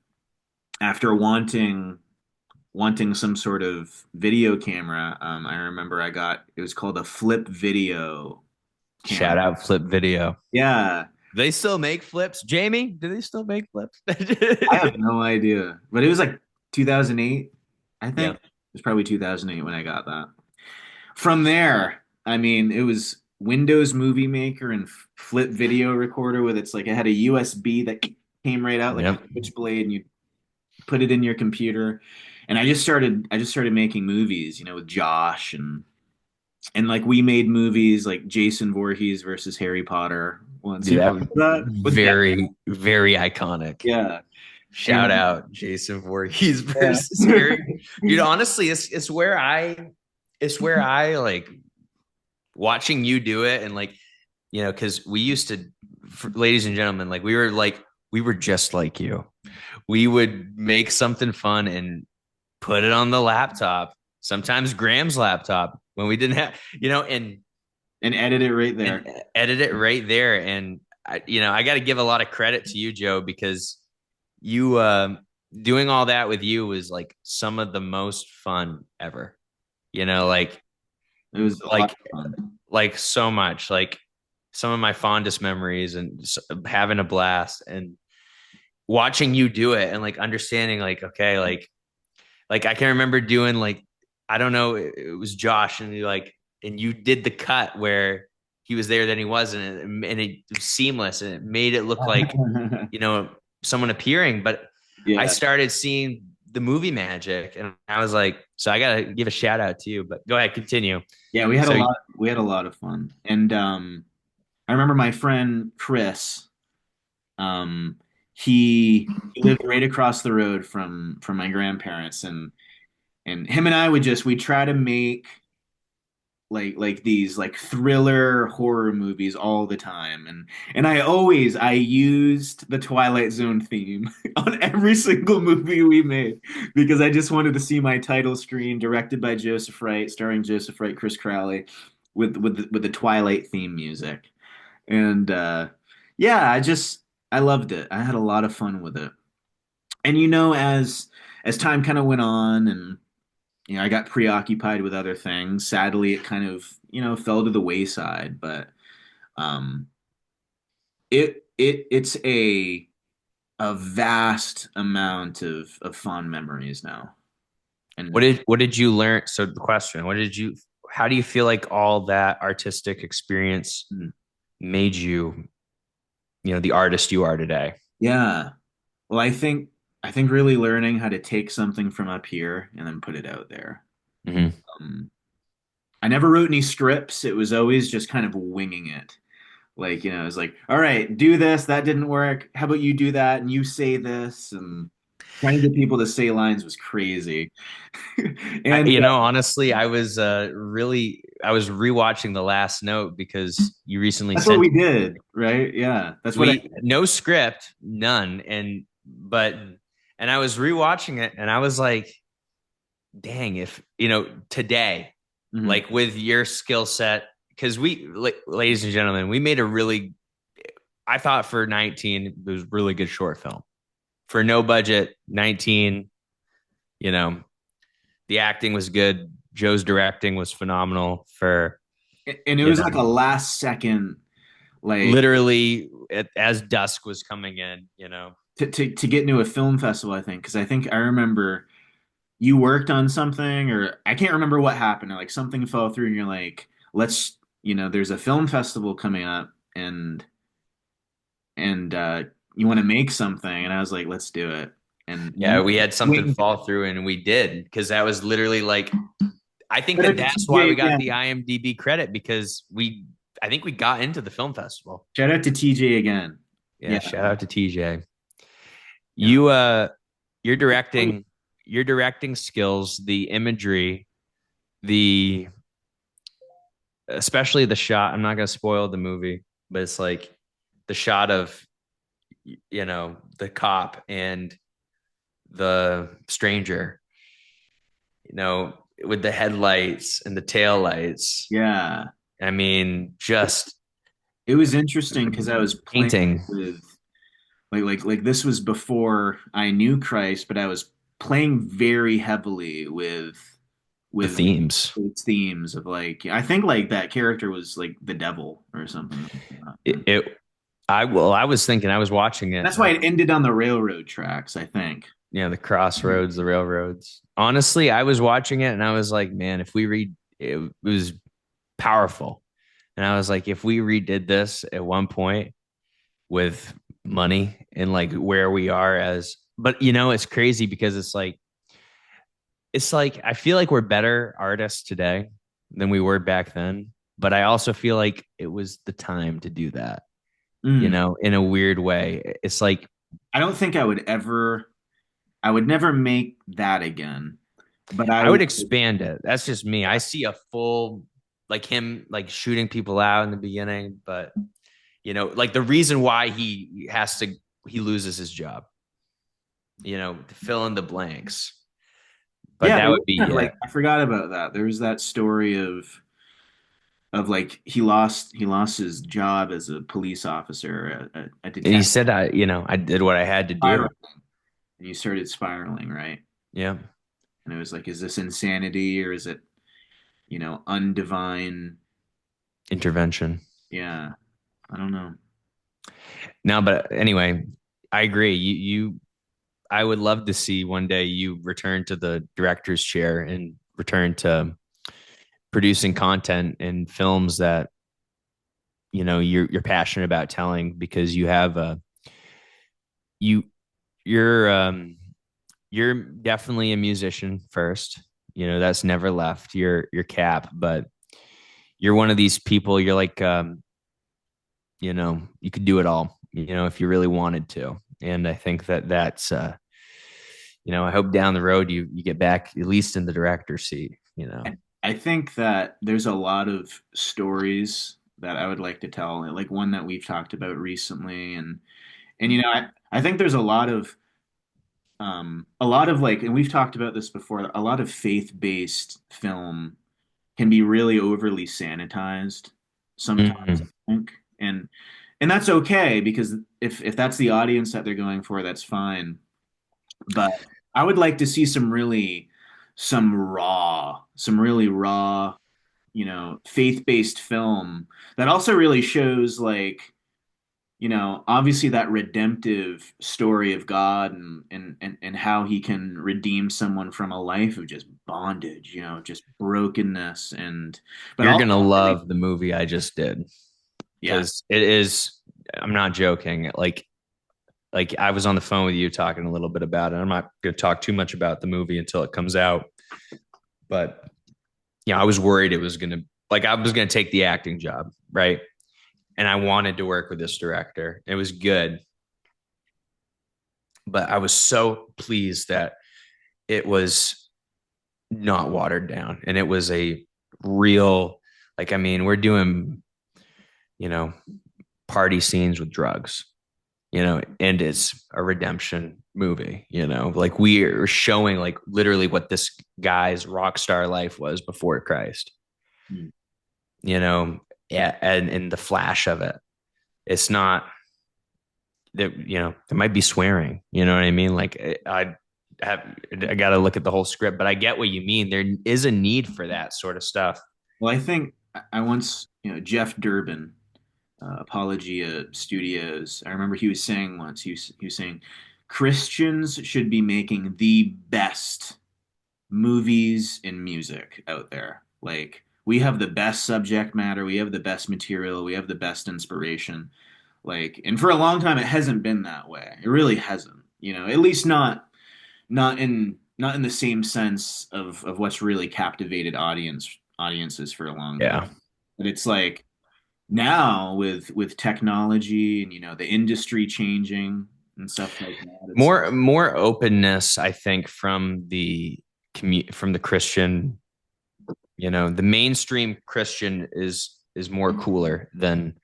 Speaker 2: wanting some sort of video camera, I remember I got it was called a flip video camera.
Speaker 1: Shout out Flip Video.
Speaker 2: Yeah,
Speaker 1: They still make flips, Jamie? Do they still make flips?
Speaker 2: I have no idea, but it was like 2008, I
Speaker 1: Yeah.
Speaker 2: think. It was probably 2008 when I got that. From there, I mean, it was Windows Movie Maker and Flip Video Recorder with it had a USB that came right out like a
Speaker 1: Yep.
Speaker 2: switchblade, and you put it in your computer. And I just started making movies, with Josh and like we made movies like Jason Voorhees versus Harry Potter once.
Speaker 1: Dude,
Speaker 2: You
Speaker 1: that
Speaker 2: know that with that,
Speaker 1: very, very iconic.
Speaker 2: yeah,
Speaker 1: Shout
Speaker 2: and
Speaker 1: out Jason Voorhees
Speaker 2: yeah.
Speaker 1: versus Harry. Dude, honestly, it's where I like watching you do it, and like, because we used to, ladies and gentlemen, we were just like you. We would make something fun and put it on the laptop, sometimes Graham's laptop when we didn't have,
Speaker 2: and edit it right
Speaker 1: and
Speaker 2: there.
Speaker 1: edit it right there. And I got to give a lot of credit to you, Joe, because you doing all that with you was like some of the most fun ever. Like
Speaker 2: It was a lot
Speaker 1: like
Speaker 2: of fun.
Speaker 1: like so much, like some of my fondest memories, and having a blast and watching you do it, and like understanding, like, okay, like I can remember doing, like, I don't know, it was Josh, and you did the cut where he was there, then he wasn't, and it was seamless, and it made it look like, someone appearing. But I
Speaker 2: Yeah,
Speaker 1: started seeing the movie magic, and I was like, so I gotta give a shout out to you. But go ahead, continue.
Speaker 2: yeah,
Speaker 1: So
Speaker 2: we had a lot of fun. And I remember my friend Chris, um he lived right across the road from my grandparents, and him and I we try to make like these like thriller horror movies all the time, and I used the Twilight Zone theme on every single movie we made because I just wanted to see my title screen directed by Joseph Wright, starring Joseph Wright, Chris Crowley, with the Twilight theme music. And yeah, I loved it. I had a lot of fun with it. And as time kind of went on, and I got preoccupied with other things. Sadly, it kind of, fell to the wayside, but um it's a vast amount of fond memories now.
Speaker 1: what
Speaker 2: And
Speaker 1: did you learn? So the question, how do you feel like all that artistic experience
Speaker 2: mm,
Speaker 1: made you, the artist you are today?
Speaker 2: yeah, well, I think really learning how to take something from up here and then put it out there.
Speaker 1: Hmm.
Speaker 2: Um, I never wrote any scripts. It was always just kind of winging it. Like, it was like, all right, do this. That didn't work. How about you do that? And you say this. And trying to get people to say lines was crazy. And
Speaker 1: Honestly, I was rewatching The Last Note because you recently
Speaker 2: that's what
Speaker 1: sent
Speaker 2: we did, right? Yeah. That's what I
Speaker 1: we no script, none, but And I was rewatching it and I was like, dang, if, today,
Speaker 2: Hmm.
Speaker 1: like with your skill set, because ladies and gentlemen, we made a really, I thought for 19, it was a really good short film. For no budget, 19, you know, the acting was good. Joe's directing was phenomenal for,
Speaker 2: And it
Speaker 1: you
Speaker 2: was like a
Speaker 1: know,
Speaker 2: last second, like
Speaker 1: literally as dusk was coming in,
Speaker 2: to get into a film festival, I think, because I think I remember you worked on something, or I can't remember what happened, or like something fell through, and you're like, let's, there's a film festival coming up, and you want to make something, and I was like, let's do it, and
Speaker 1: Yeah,
Speaker 2: you
Speaker 1: we had something
Speaker 2: winged
Speaker 1: fall
Speaker 2: it.
Speaker 1: through and we did because that was literally like I think
Speaker 2: Shout
Speaker 1: that
Speaker 2: out to
Speaker 1: that's why
Speaker 2: TJ
Speaker 1: we got the
Speaker 2: again.
Speaker 1: IMDb credit because I think we got into the film festival.
Speaker 2: Shout out to TJ again.
Speaker 1: Yeah,
Speaker 2: Yeah,
Speaker 1: shout out to TJ.
Speaker 2: yeah.
Speaker 1: You your directing your directing skills, the imagery, the especially the shot. I'm not going to spoil the movie, but it's like the shot of the cop and the stranger, with the headlights and the tail lights.
Speaker 2: Yeah.
Speaker 1: I mean, just
Speaker 2: It was interesting because I was playing
Speaker 1: painting
Speaker 2: with like this was before I knew Christ, but I was playing very heavily
Speaker 1: the
Speaker 2: with
Speaker 1: themes.
Speaker 2: its themes of like I think like that character was like the devil or something like that.
Speaker 1: It, it I was thinking, I was watching it,
Speaker 2: That's why it ended on the railroad tracks, I think.
Speaker 1: the crossroads, the railroads. Honestly, I was watching it and I was like, man, if we read it, it was powerful. And I was like, if we redid this at one point with money and like where we are but it's crazy because it's like I feel like we're better artists today than we were back then. But I also feel like it was the time to do that,
Speaker 2: Mm.
Speaker 1: in a weird way. It's like
Speaker 2: I don't think I would never make that again, but I
Speaker 1: I would
Speaker 2: would.
Speaker 1: expand it. That's just me. I see a full like him like shooting people out in the beginning, but like the reason why he loses his job, to fill in the blanks. But
Speaker 2: Yeah,
Speaker 1: that
Speaker 2: there
Speaker 1: would
Speaker 2: was
Speaker 1: be
Speaker 2: that, like I forgot about that. There was that story of like he lost his job as a police officer, a
Speaker 1: And he
Speaker 2: detective,
Speaker 1: said I did what I had to do.
Speaker 2: spiraling, and you started spiraling, right?
Speaker 1: Yeah.
Speaker 2: And it was like, is this insanity or is it, undivine?
Speaker 1: Intervention.
Speaker 2: Yeah, I don't know.
Speaker 1: No, but anyway, I agree. I would love to see one day you return to the director's chair and return to producing content in films that you're passionate about telling because you you're you're definitely a musician first. That's never left your cap, but you're one of these people. You're like you could do it all. If you really wanted to. And I think that's I hope down the road you get back at least in the director's seat.
Speaker 2: I think that there's a lot of stories that I would like to tell, like one that we've talked about recently, and I think there's a lot of like, and we've talked about this before, a lot of faith-based film can be really overly sanitized sometimes,
Speaker 1: Mm-hmm.
Speaker 2: I think. And that's okay because if that's the audience that they're going for, that's fine. But I would like to see some really raw, faith-based film that also really shows like, obviously that redemptive story of God and how he can redeem someone from a life of just bondage, just brokenness but
Speaker 1: You're
Speaker 2: also
Speaker 1: gonna
Speaker 2: like,
Speaker 1: love the movie I just did
Speaker 2: yeah.
Speaker 1: because it is. I'm not joking. Like I was on the phone with you talking a little bit about it. I'm not going to talk too much about the movie until it comes out, but I was worried it was going to like I was going to take the acting job, right? And I wanted to work with this director. It was good, but I was so pleased that it was not watered down and it was a real like I mean, we're doing, you know, party scenes with drugs, and it's a redemption movie, like we are showing like literally what this guy's rock star life was before Christ,
Speaker 2: Mm.
Speaker 1: you know, yeah, and in the flash of it. It's not that, there might be swearing, you know what I mean? Like I got to look at the whole script, but I get what you mean. There is a need for that sort of stuff.
Speaker 2: Well, I think I once, Jeff Durbin, Apologia Studios. I remember he was saying once, he was saying Christians should be making the best movies and music out there. Like we have the best subject matter, we have the best material, we have the best inspiration. Like, and for a long time, it hasn't been that way. It really hasn't. At least not in the same sense of what's really captivated audiences for a long time.
Speaker 1: Yeah.
Speaker 2: But it's like now with technology and the industry changing and stuff like that. It's like,
Speaker 1: More openness, I think, from the Christian, the mainstream Christian is more cooler than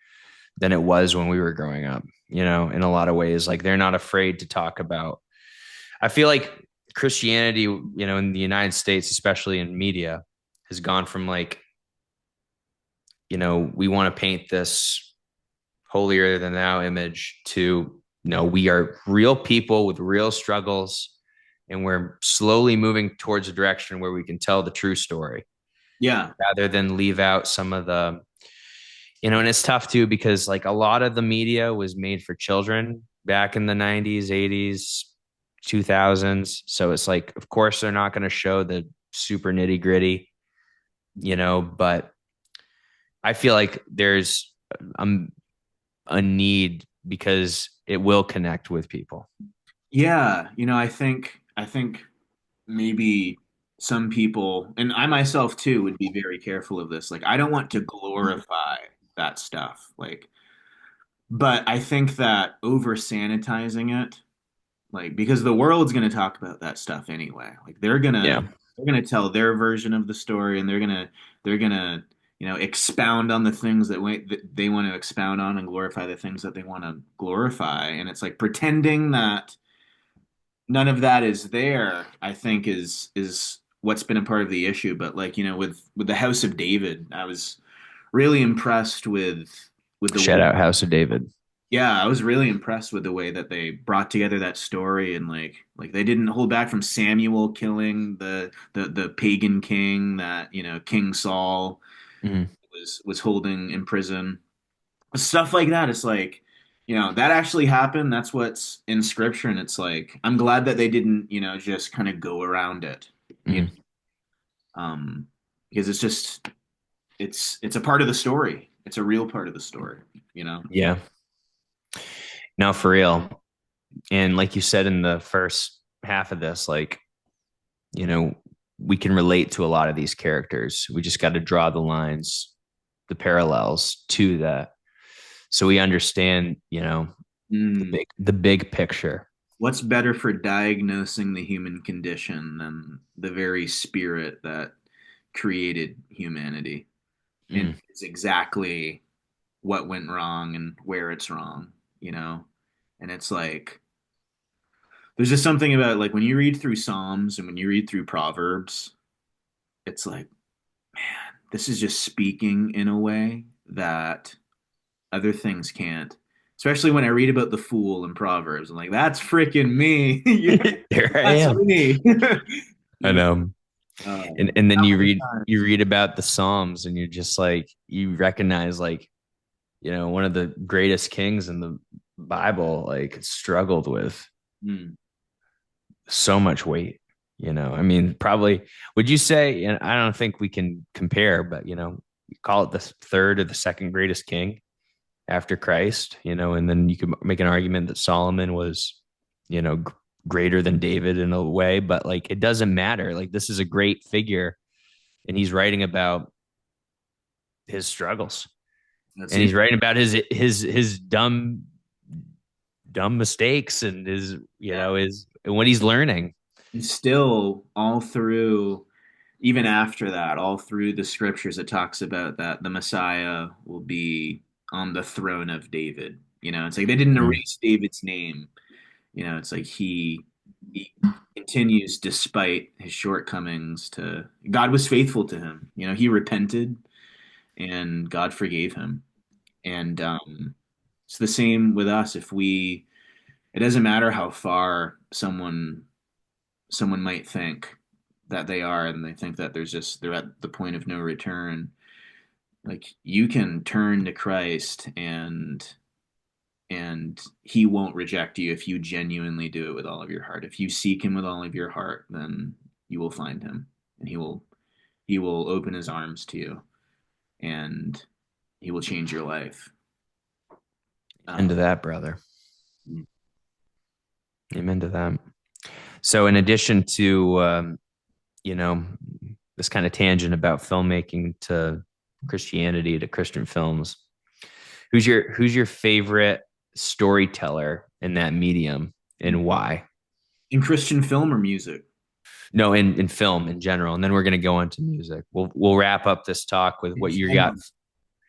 Speaker 1: it was when we were growing up, in a lot of ways. Like they're not afraid to talk about. I feel like Christianity, in the United States, especially in media, has gone from like, we want to paint this holier than thou image to, no, we are real people with real struggles, and we're slowly moving towards a direction where we can tell the true story
Speaker 2: yeah,
Speaker 1: rather than leave out some of the, and it's tough too because like a lot of the media was made for children back in the 90s, 80s, 2000s. So it's like, of course, they're not going to show the super nitty gritty, but I feel like there's um, a need because it will connect with people.
Speaker 2: yeah. I think maybe some people, and I myself too, would be very careful of this. Like, I don't want to glorify that stuff. Like, but I think that over sanitizing it, like, because the world's going to talk about that stuff anyway. Like,
Speaker 1: Yeah.
Speaker 2: they're gonna tell their version of the story, and they're gonna expound on the things that they want to expound on and glorify the things that they want to glorify. And it's like pretending that none of that is there, I think is what's been a part of the issue. But like, with the House of David, I was really impressed with the
Speaker 1: Shout
Speaker 2: way,
Speaker 1: out House of David.
Speaker 2: yeah, I was really impressed with the way that they brought together that story. And like they didn't hold back from Samuel killing the pagan king that, King Saul
Speaker 1: Mhm.
Speaker 2: was holding in prison. Stuff like that. It's like, that actually happened. That's what's in scripture. And it's like, I'm glad that they didn't, just kind of go around it, you know,
Speaker 1: Mhm.
Speaker 2: um, because it's a part of the story. It's a real part of the story.
Speaker 1: Yeah. No, for real. And like you said in the first half of this, like, you know, we can relate to a lot of these characters. We just got to draw the lines, the parallels to that. So we understand,
Speaker 2: Mm.
Speaker 1: the big picture.
Speaker 2: What's better for diagnosing the human condition than the very spirit that created humanity? And
Speaker 1: Mm.
Speaker 2: it's exactly what went wrong and where it's wrong. And it's like, there's just something about like when you read through Psalms and when you read through Proverbs, it's like, man, this is just speaking in a way that other things can't. Especially when I read about the fool in Proverbs. I'm like, that's freaking me.
Speaker 1: There I
Speaker 2: That's
Speaker 1: am.
Speaker 2: me.
Speaker 1: I
Speaker 2: you know,
Speaker 1: know.
Speaker 2: uh,
Speaker 1: And then
Speaker 2: how
Speaker 1: you
Speaker 2: many
Speaker 1: read you
Speaker 2: times?
Speaker 1: read about the Psalms and you're just like you recognize like, one of the greatest kings in the Bible like struggled with
Speaker 2: Hmm.
Speaker 1: so much weight. I mean, probably would you say, and I don't think we can compare, but call it the third or the second greatest king after Christ, and then you could make an argument that Solomon was, greater than David in a way, but like it doesn't matter. Like this is a great figure and he's writing about his struggles
Speaker 2: That's
Speaker 1: and
Speaker 2: it.
Speaker 1: he's writing about his dumb mistakes and his,
Speaker 2: Yeah.
Speaker 1: his and what he's learning.
Speaker 2: And still, all through, even after that, all through the scriptures, it talks about that the Messiah will be on the throne of David. It's like they didn't
Speaker 1: Mm.
Speaker 2: erase David's name. It's like he continues despite his shortcomings to God was faithful to him. He repented and God forgave him. And it's the same with us. It doesn't matter how far someone might think that they are, and they think that they're at the point of no return. Like you can turn to Christ and he won't reject you if you genuinely do it with all of your heart. If you seek him with all of your heart, then you will find him, and he will open his arms to you, and he will change your life.
Speaker 1: Into that, brother. Amen to that. So, in addition to this kind of tangent about filmmaking to Christianity to Christian films, who's your favorite storyteller in that medium, and why?
Speaker 2: In Christian film or music?
Speaker 1: No, in film in general, and then we're going to go into music. We'll wrap up this talk with what you got.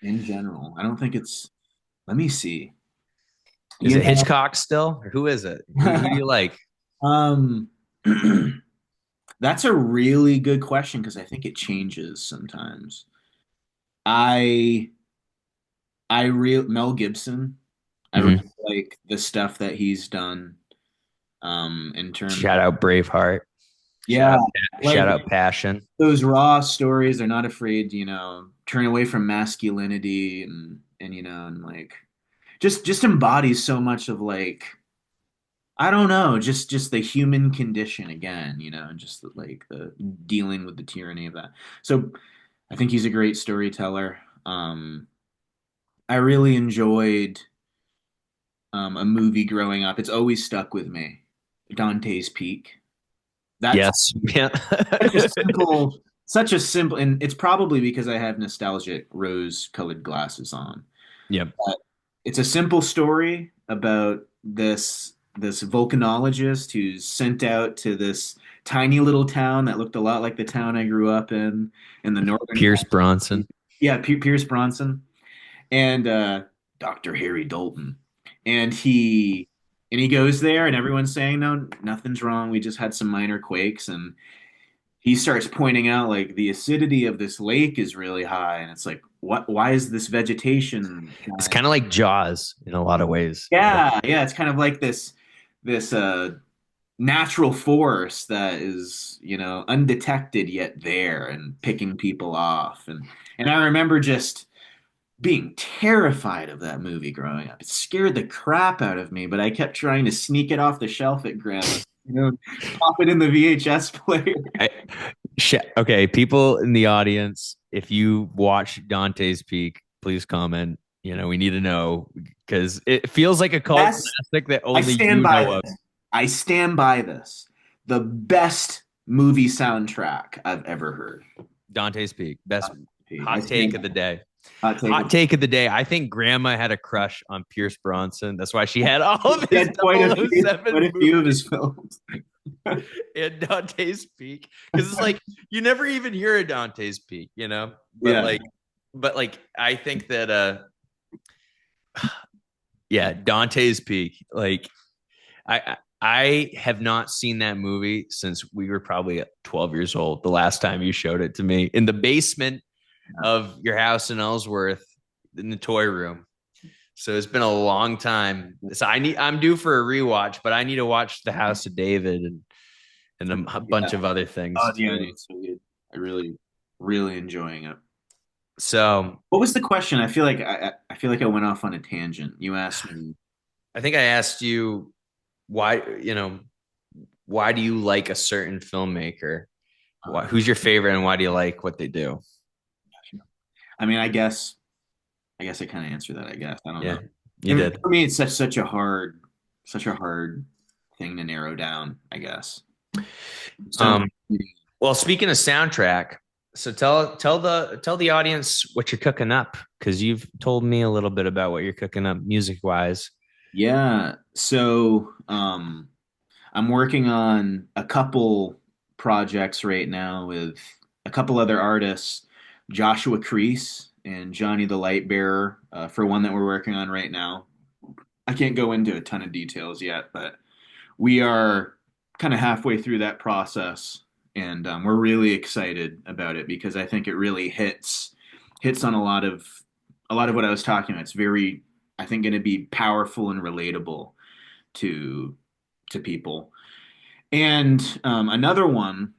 Speaker 2: In general, I don't think it's. Let me see.
Speaker 1: Is it Hitchcock still, or who is it? Who do you like?
Speaker 2: Um, that's a really good question because I think it changes sometimes. I Mel Gibson. I really
Speaker 1: Mhm.
Speaker 2: like the stuff that he's done. In terms,
Speaker 1: Shout out Braveheart.
Speaker 2: yeah, like
Speaker 1: Shout out Passion.
Speaker 2: those raw stories. They're not afraid to, turn away from masculinity and like just embodies so much of like I don't know, just the human condition again, just like the dealing with the tyranny of that. So I think he's a great storyteller. I really enjoyed a movie growing up. It's always stuck with me. Dante's Peak. That's
Speaker 1: Yes. Yeah.
Speaker 2: such a simple, and it's probably because I have nostalgic rose-colored glasses on.
Speaker 1: Yep.
Speaker 2: But it's a simple story about this volcanologist who's sent out to this tiny little town that looked a lot like the town I grew up in the northern.
Speaker 1: Pierce Bronson.
Speaker 2: Yeah, Pierce Bronson and Dr. Harry Dalton, and he goes there, and everyone's saying no, nothing's wrong. We just had some minor quakes, and he starts pointing out like the acidity of this lake is really high, and it's like, what? Why is this vegetation
Speaker 1: It's
Speaker 2: dying?
Speaker 1: kind of like Jaws in a lot of ways.
Speaker 2: Yeah, yeah, it's kind of like this natural force that is, undetected yet there and picking people off. And I remember just being terrified of that movie growing up. It scared the crap out of me, but I kept trying to sneak it off the shelf at grandma, pop it in the VHS player.
Speaker 1: I, okay, people in the audience, if you watch Dante's Peak, please comment. We need to know because it feels like a cult
Speaker 2: Yes,
Speaker 1: classic that
Speaker 2: I
Speaker 1: only
Speaker 2: stand
Speaker 1: you
Speaker 2: by
Speaker 1: know of.
Speaker 2: this. I stand by this. The best movie soundtrack I've ever heard.
Speaker 1: Dante's Peak, best
Speaker 2: I
Speaker 1: hot take
Speaker 2: stand
Speaker 1: of the day.
Speaker 2: hot take.
Speaker 1: Hot take of the day. I think Grandma had a crush on Pierce Bronson. That's why she had all of
Speaker 2: He
Speaker 1: his
Speaker 2: had quite
Speaker 1: 007
Speaker 2: a few of his films.
Speaker 1: in Dante's Peak because it's like you never even hear a Dante's Peak, But
Speaker 2: Yeah.
Speaker 1: like I think that yeah, Dante's Peak. Like I have not seen that movie since we were probably 12 years old. The last time you showed it to me in the basement of your house in Ellsworth in the toy room. So it's been a long time. So I'm due for a rewatch, but I need to watch The House of David and a bunch of other things
Speaker 2: Oh, yeah,
Speaker 1: too.
Speaker 2: it's so good. I really, really enjoying it.
Speaker 1: So
Speaker 2: What was the question? I feel like I went off on a tangent. You asked me.
Speaker 1: I think I asked you why, why do you like a certain filmmaker? Who's your favorite and why do you like what they do?
Speaker 2: I mean, I guess I kind of answered that. I guess I don't know.
Speaker 1: Yeah, you
Speaker 2: And
Speaker 1: did.
Speaker 2: for me, it's such a hard thing to narrow down. I guess. So
Speaker 1: Um, well, speaking of soundtrack, so tell the audience what you're cooking up because you've told me a little bit about what you're cooking up music wise.
Speaker 2: yeah, so I'm working on a couple projects right now with a couple other artists, Joshua Crease and Johnny the Lightbearer, for one that we're working on right now. I can't go into a ton of details yet, but we are kind of halfway through that process, and we're really excited about it because I think it really hits on a lot of what I was talking about. It's very, I think, going to be powerful and relatable to people. And another one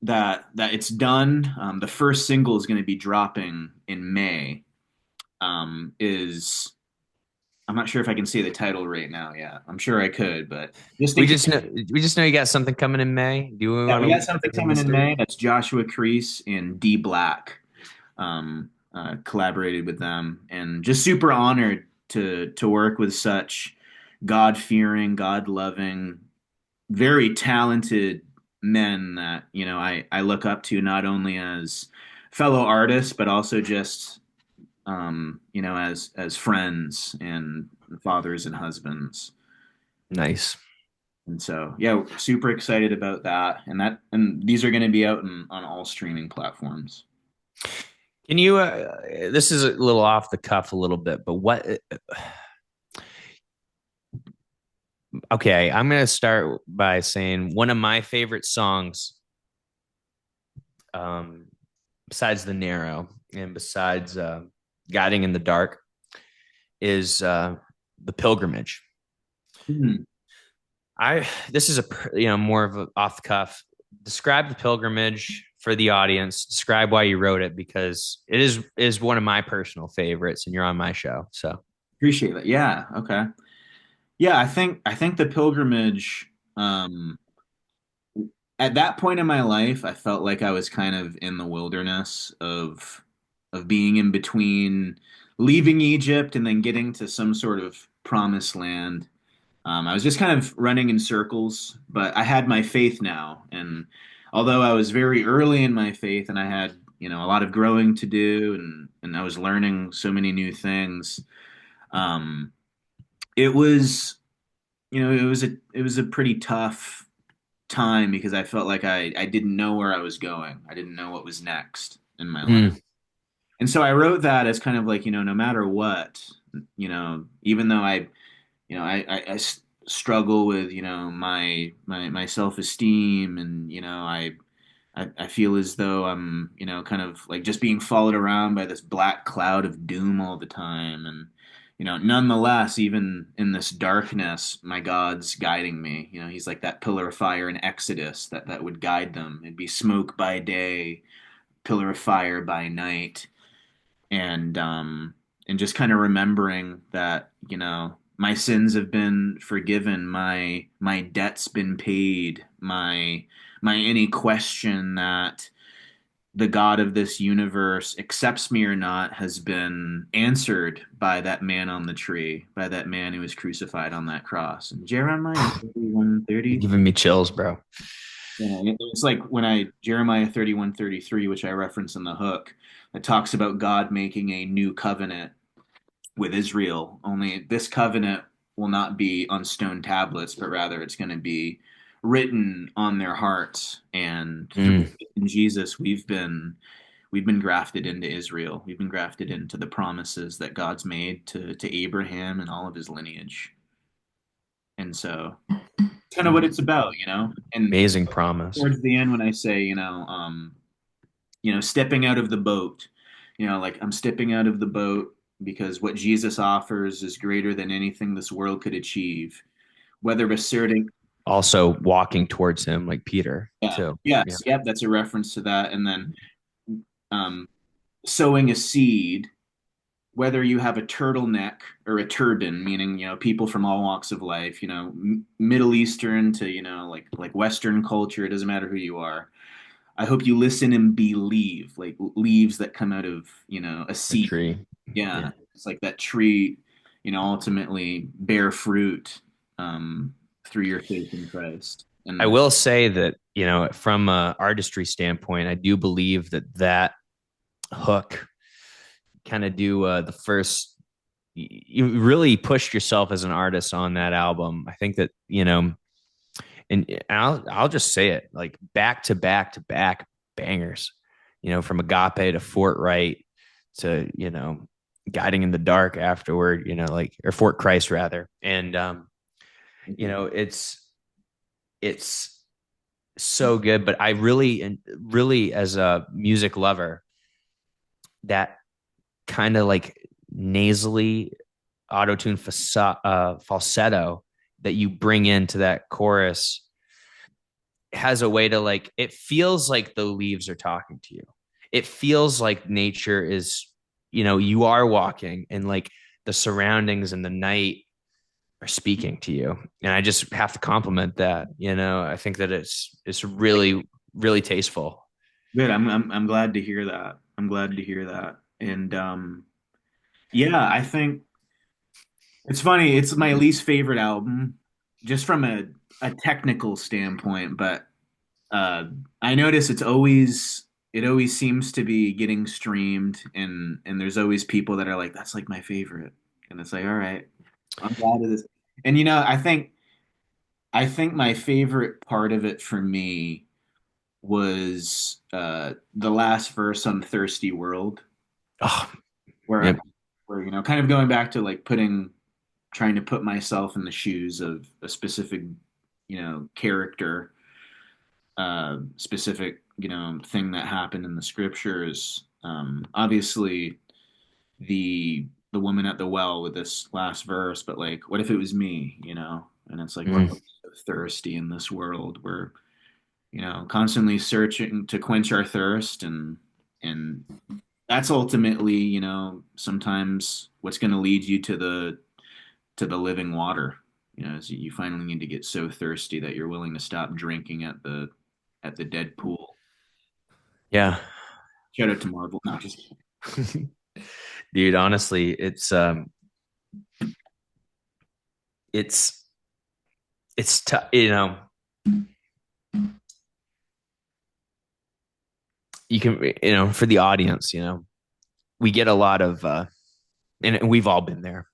Speaker 2: that it's done. The first single is going to be dropping in May. Is I'm not sure if I can say the title right now. Yeah, I'm sure I could, but just in
Speaker 1: We
Speaker 2: case.
Speaker 1: just know you got something coming in May. Do we
Speaker 2: Yeah,
Speaker 1: want
Speaker 2: we
Speaker 1: to
Speaker 2: got
Speaker 1: leave it
Speaker 2: something
Speaker 1: as a
Speaker 2: coming in
Speaker 1: mystery?
Speaker 2: May. That's Joshua Crease and Dee Black. Collaborated with them, and just super honored to work with such God-fearing, God-loving, very talented men that I look up to not only as fellow artists but also just as friends and fathers and husbands.
Speaker 1: Nice.
Speaker 2: And so, yeah, super excited about that. And these are going to be out on all streaming platforms.
Speaker 1: Can you? This is a little off the cuff, a little bit, but what? Okay, I'm gonna start by saying one of my favorite songs, um, besides "The Narrow" and besides "Guiding in the Dark," is "The Pilgrimage."
Speaker 2: Mhm.
Speaker 1: I this is a more of a off the cuff. Describe the pilgrimage for the audience. Describe why you wrote it because it is one of my personal favorites, and you're on my show. So
Speaker 2: Appreciate that. Yeah. Okay. Yeah, I think the pilgrimage. At that point in my life, I felt like I was kind of in the wilderness of being in between leaving Egypt and then getting to some sort of promised land. I was just kind of running in circles, but I had my faith now, and although I was very early in my faith and I had a lot of growing to do, and I was learning so many new things, um, it was it was a pretty tough time because I felt like I didn't know where I was going. I didn't know what was next in my life.
Speaker 1: mm,
Speaker 2: And so I wrote that as kind of like, no matter what, even though I struggle with, my self-esteem, and, I feel as though I'm, kind of like just being followed around by this black cloud of doom all the time. And, nonetheless, even in this darkness, my God's guiding me. He's like that pillar of fire in Exodus that would guide them. It'd be smoke by day, pillar of fire by night. And just kind of remembering that, my sins have been forgiven, my debt's been paid, my any question that the God of this universe accepts me or not has been answered by that man on the tree, by that man who was crucified on that cross. And Jeremiah 31:30,
Speaker 1: giving me chills, bro.
Speaker 2: it's like when Jeremiah 31:33, which I reference in the hook, it talks about God making a new covenant with Israel. Only this covenant will not be on stone tablets, but rather it's going to be written on their hearts. And through
Speaker 1: Mm.
Speaker 2: Jesus, we've been grafted into Israel. We've been grafted into the promises that God's made to Abraham and all of his lineage. And so, kind of what it's about. And
Speaker 1: Amazing promise.
Speaker 2: towards the end, when I say, stepping out of the boat, like I'm stepping out of the boat because what Jesus offers is greater than anything this world could achieve. Whether asserting,
Speaker 1: Also walking towards him like Peter
Speaker 2: yeah,
Speaker 1: too. Yeah.
Speaker 2: yes, yep, that's a reference to that. And then um, sowing a seed, whether you have a turtleneck or a turban, meaning people from all walks of life, Middle Eastern to like Western culture, it doesn't matter who you are. I hope you listen and believe, like leaves that come out of a
Speaker 1: A
Speaker 2: seed.
Speaker 1: tree. Yeah.
Speaker 2: Yeah, it's like that tree, ultimately bear fruit through your faith in Christ.
Speaker 1: I
Speaker 2: And
Speaker 1: will say that, from a artistry standpoint, I do believe that hook kind of do the first you really pushed yourself as an artist on that album. I think that, and I'll just say it, like back to back to back bangers, from Agape to Fort Wright to, Guiding in the Dark afterward, like or Fort Christ rather. And it's it's so good. But I really and really as a music lover, that kind of like nasally auto-tune falsetto that you bring into that chorus has a way to like, it feels like the leaves are talking to you. It feels like nature is, you are walking and like the surroundings and the night are speaking to you. And I just have to compliment that. I think that it's really, really tasteful.
Speaker 2: Good. I'm glad to hear that. I'm glad to hear that. And yeah, I think it's funny. It's my least favorite album, just from a technical standpoint. But uh, I notice it always seems to be getting streamed, and there's always people that are like, "That's like my favorite," and it's like, "All right, I'm glad of this." And I think my favorite part of it for me was the last verse on "Thirsty World,"
Speaker 1: Oh,
Speaker 2: where
Speaker 1: yep.
Speaker 2: where kind of going back to like putting trying to put myself in the shoes of a specific character, specific thing that happened in the scriptures. Obviously the woman at the well with this last verse, but like what if it was me, and it's like we're
Speaker 1: Mm.
Speaker 2: all so thirsty in this world. We're constantly searching to quench our thirst, and that's ultimately sometimes what's going to lead you to the living water. Is you finally need to get so thirsty that you're willing to stop drinking at the dead pool.
Speaker 1: Yeah.
Speaker 2: Shout out to Marvel. No, just kidding.
Speaker 1: Dude, honestly, it's it's tough, you can, for the audience, we get a lot of and we've all been there.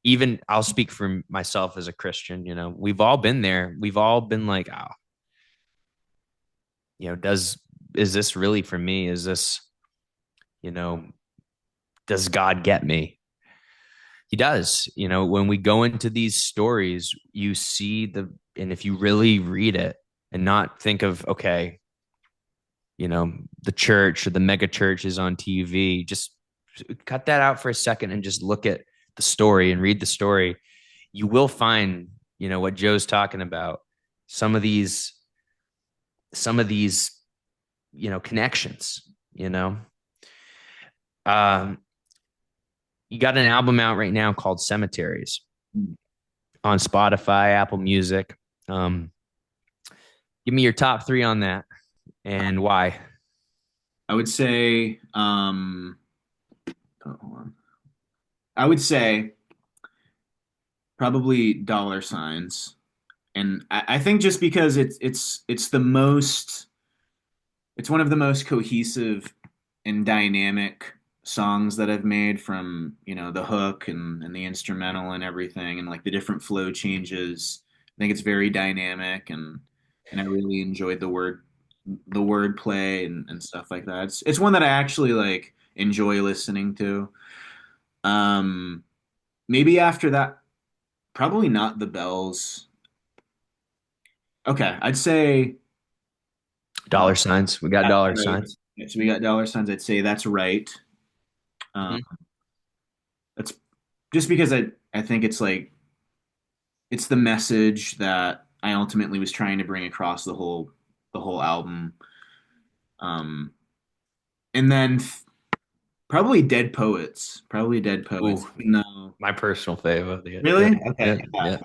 Speaker 1: Even I'll speak for myself as a Christian, we've all been there. We've all been like, oh, does is this really for me? Is this, you know, does God get me? He does. When we go into these stories, you see and if you really read it and not think of, okay, the church or the mega church is on TV, just cut that out for a second and just look at the story and read the story. You will find, what Joe's talking about. Some of these, some of these, connections, you know. Um, you got an album out right now called Cemeteries on Spotify, Apple Music. Um, give me your top three on that and why.
Speaker 2: I would say, hold on. I would say probably dollar signs, and I think just because it's the most, it's one of the most cohesive and dynamic songs that I've made, from the hook and the instrumental and everything, and like the different flow changes. I think it's very dynamic, and I really enjoyed the word play and stuff like that. It's one that I actually like enjoy listening to. Um, Maybe after that, probably not the bells. Okay, I'd say
Speaker 1: Dollar signs. We got
Speaker 2: that's
Speaker 1: dollar
Speaker 2: right.
Speaker 1: signs.
Speaker 2: Yeah, so we got dollar signs. I'd say that's right. Um,
Speaker 1: Mm-hmm.
Speaker 2: that's just because I think it's like it's the message that I ultimately was trying to bring across the whole album. Um, and then probably Dead Poets. Probably Dead Poets.
Speaker 1: Ooh,
Speaker 2: No.
Speaker 1: my personal favorite. Yeah, yeah,
Speaker 2: Really? Okay.
Speaker 1: yeah,
Speaker 2: Yeah.
Speaker 1: yeah.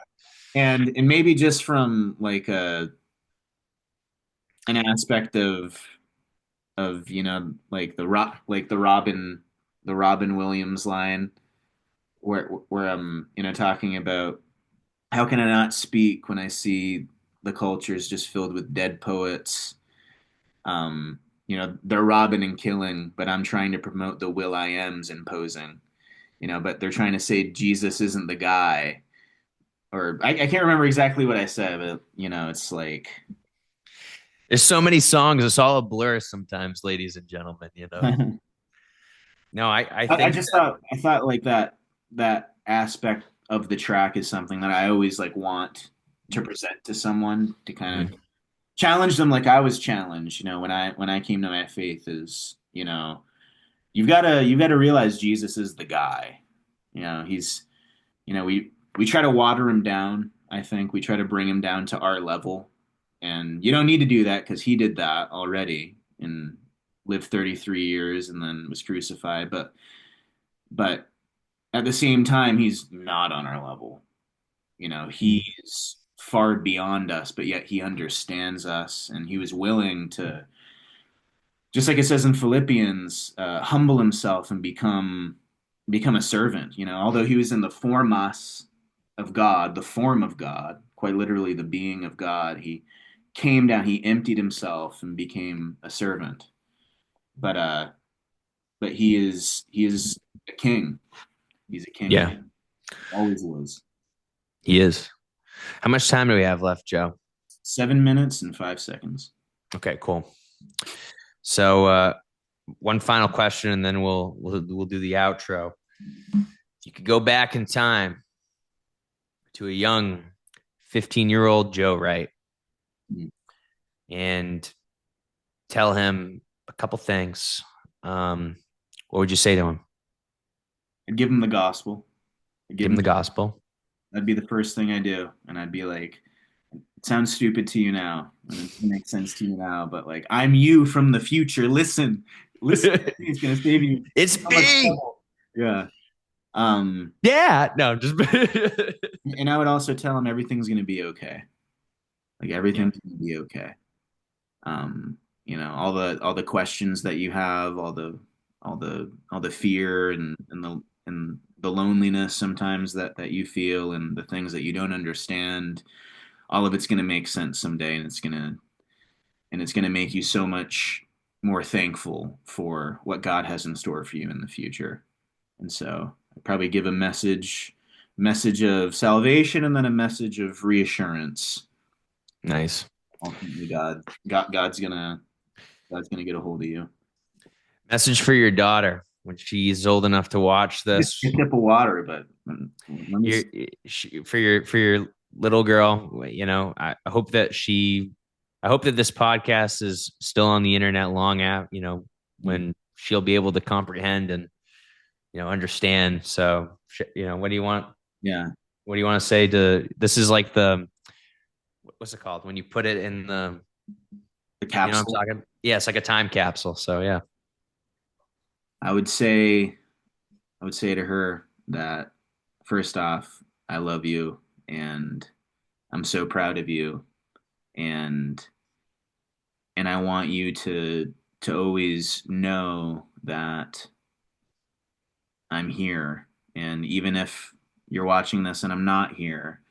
Speaker 2: And maybe just from like an aspect of like the Robin Williams line where I'm talking about how can I not speak when I see the cultures just filled with dead poets. They're robbing and killing, but I'm trying to promote the will I ams imposing. But they're trying to say Jesus isn't the guy, or I can't remember exactly what I said, but it's like
Speaker 1: There's so many songs. It's all a blur sometimes, ladies and gentlemen. No, I
Speaker 2: I
Speaker 1: think
Speaker 2: just
Speaker 1: that,
Speaker 2: thought, like that aspect of the track is something that I always like want. to present to someone to kind of
Speaker 1: Mhm.
Speaker 2: challenge them like I was challenged, when I came to my faith is, you've got to realize Jesus is the guy. He's, we try to water him down. I think we try to bring him down to our level, and you don't need to do that because he did that already and lived 33 years and then was crucified. But at the same time, he's not on our level. He's far beyond us, but yet he understands us, and he was willing to, just like it says in Philippians, humble himself and become a servant. Although he was in the formos of God, the form of God, quite literally the being of God, he came down, he emptied himself and became a servant. But he is a king. He's a king.
Speaker 1: Yeah,
Speaker 2: Always was.
Speaker 1: he is. How much time do we have left, Joe?
Speaker 2: 7 minutes and 5 seconds.
Speaker 1: Okay, cool. So, one final question, and then we'll do the outro. If you could go back in time to a young 15-year-old Joe Wright
Speaker 2: Mm.
Speaker 1: and tell him a couple things, what would you say to him?
Speaker 2: I'd give him the gospel. I'd give
Speaker 1: Give him
Speaker 2: him
Speaker 1: the gospel.
Speaker 2: That'd be the first thing I do, and I'd be like, "It sounds stupid to you now, and it makes sense to you now, but like, I'm you from the future. Listen, listen. It's gonna save you
Speaker 1: It's
Speaker 2: so much
Speaker 1: me.
Speaker 2: trouble." Yeah. Um,
Speaker 1: Yeah. No, just
Speaker 2: and I would also tell him everything's gonna be okay. Like
Speaker 1: yeah.
Speaker 2: everything's gonna be okay. All the questions that you have, all the fear and the loneliness sometimes that you feel, and the things that you don't understand, all of it's going to make sense someday, and it's going to make you so much more thankful for what God has in store for you in the future. And so I'd probably give a message of salvation, and then a message of reassurance.
Speaker 1: Nice.
Speaker 2: Ultimately, God's gonna get a hold of you.
Speaker 1: Message for your daughter when she's old enough to watch
Speaker 2: Just a
Speaker 1: this.
Speaker 2: sip of water, but let me.
Speaker 1: Your for your little girl, I hope that I hope that this podcast is still on the internet long after, when she'll be able to comprehend and, understand. So, what do you want?
Speaker 2: Yeah,
Speaker 1: What do you want to say to, this is like what's it called? When you put it in the,
Speaker 2: the
Speaker 1: what I'm
Speaker 2: capsule.
Speaker 1: talking? Yeah, it's like a time capsule. So yeah.
Speaker 2: I would say, I would say to her that first off, I love you, and I'm so proud of you, and and I want you to always know that I'm here, and even if you're watching this and I'm not here,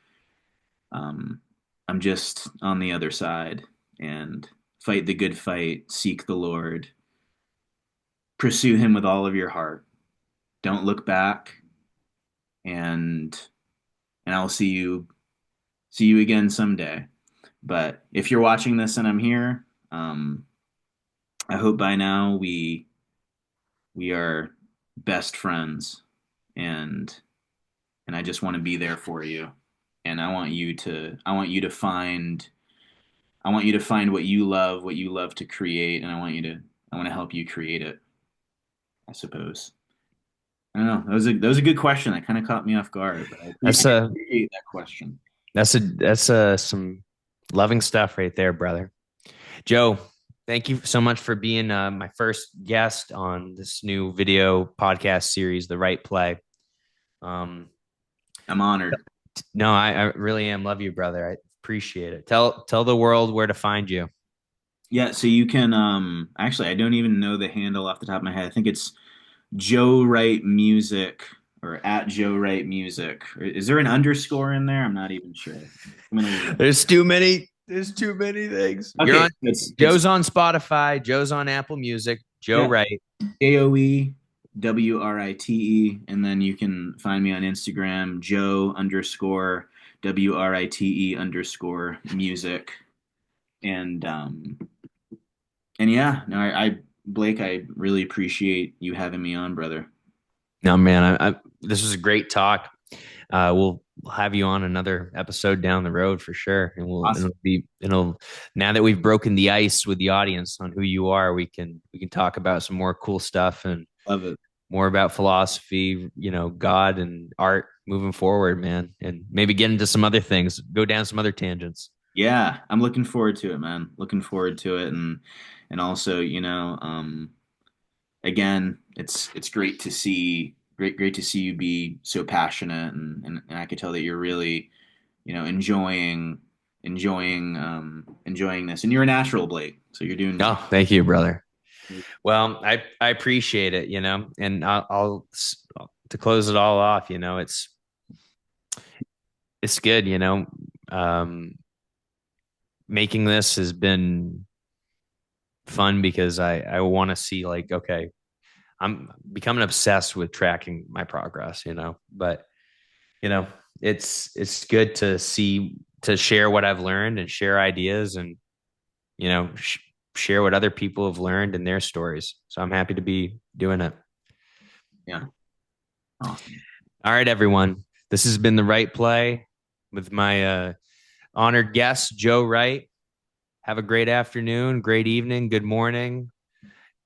Speaker 2: um, I'm just on the other side, and fight the good fight, seek the Lord, pursue Him with all of your heart. Don't look back, and I'll see you again someday. But if you're watching this and I'm here, I hope by now we are best friends, and I just want to be there for you, and I want you to find what you love to create, and I want to help you create it, I suppose. I don't know. That was a good question. That kind of caught me off guard, but I
Speaker 1: That's a
Speaker 2: appreciate that question.
Speaker 1: that's some loving stuff right there, brother. Joe, thank you so much for being my first guest on this new video podcast series, The Right Play. Um,
Speaker 2: I'm honored.
Speaker 1: no, I really am. Love you, brother. I appreciate it. Tell the world where to find you.
Speaker 2: Yeah, so you can actually I don't even know the handle off the top of my head. I think it's Joe Wright Music, or at Joe Wright Music. Is there an underscore in there? I'm not even sure. I'm gonna look.
Speaker 1: There's too many. There's too many things. You're
Speaker 2: Okay,
Speaker 1: on.
Speaker 2: it's
Speaker 1: Joe's on Spotify. Joe's on Apple Music. Joe
Speaker 2: yeah,
Speaker 1: Wright.
Speaker 2: JoeWrite, and then you can find me on Instagram, Joe underscore WRITE_music. And yeah, no, Blake, I really appreciate you having me on, brother.
Speaker 1: No, man. This was a great talk. we'll have you on another episode down the road for sure. And
Speaker 2: Awesome.
Speaker 1: it'll now that we've broken the ice with the audience on who you are, we can talk about some more cool stuff and
Speaker 2: Love it.
Speaker 1: more about philosophy, God and art moving forward, man. And maybe get into some other things, go down some other tangents.
Speaker 2: Yeah, I'm looking forward to it, man. Looking forward to it, and also, again, it's great to see great to see you be so passionate, and I could tell that you're really, enjoying this, and you're a natural, Blake. So you're doing
Speaker 1: Oh, thank you, brother. Well, I appreciate it, and I'll to close it all off, it's good, um, making this has been fun because I want to see like, okay, I'm becoming obsessed with tracking my progress, but you know, it's good to share what I've learned and share ideas and you know sh- share what other people have learned in their stories. So I'm happy to be doing it.
Speaker 2: yeah, awesome.
Speaker 1: All right, everyone. This has been the Right Play with my honored guest, Joe Wright. Have a great afternoon, great evening, good morning,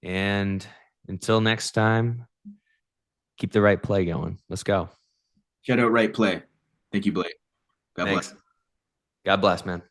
Speaker 1: and until next time, keep the right play going. Let's go.
Speaker 2: Shout out Right Play. Thank you, Blake. God bless.
Speaker 1: Thanks. God bless, man.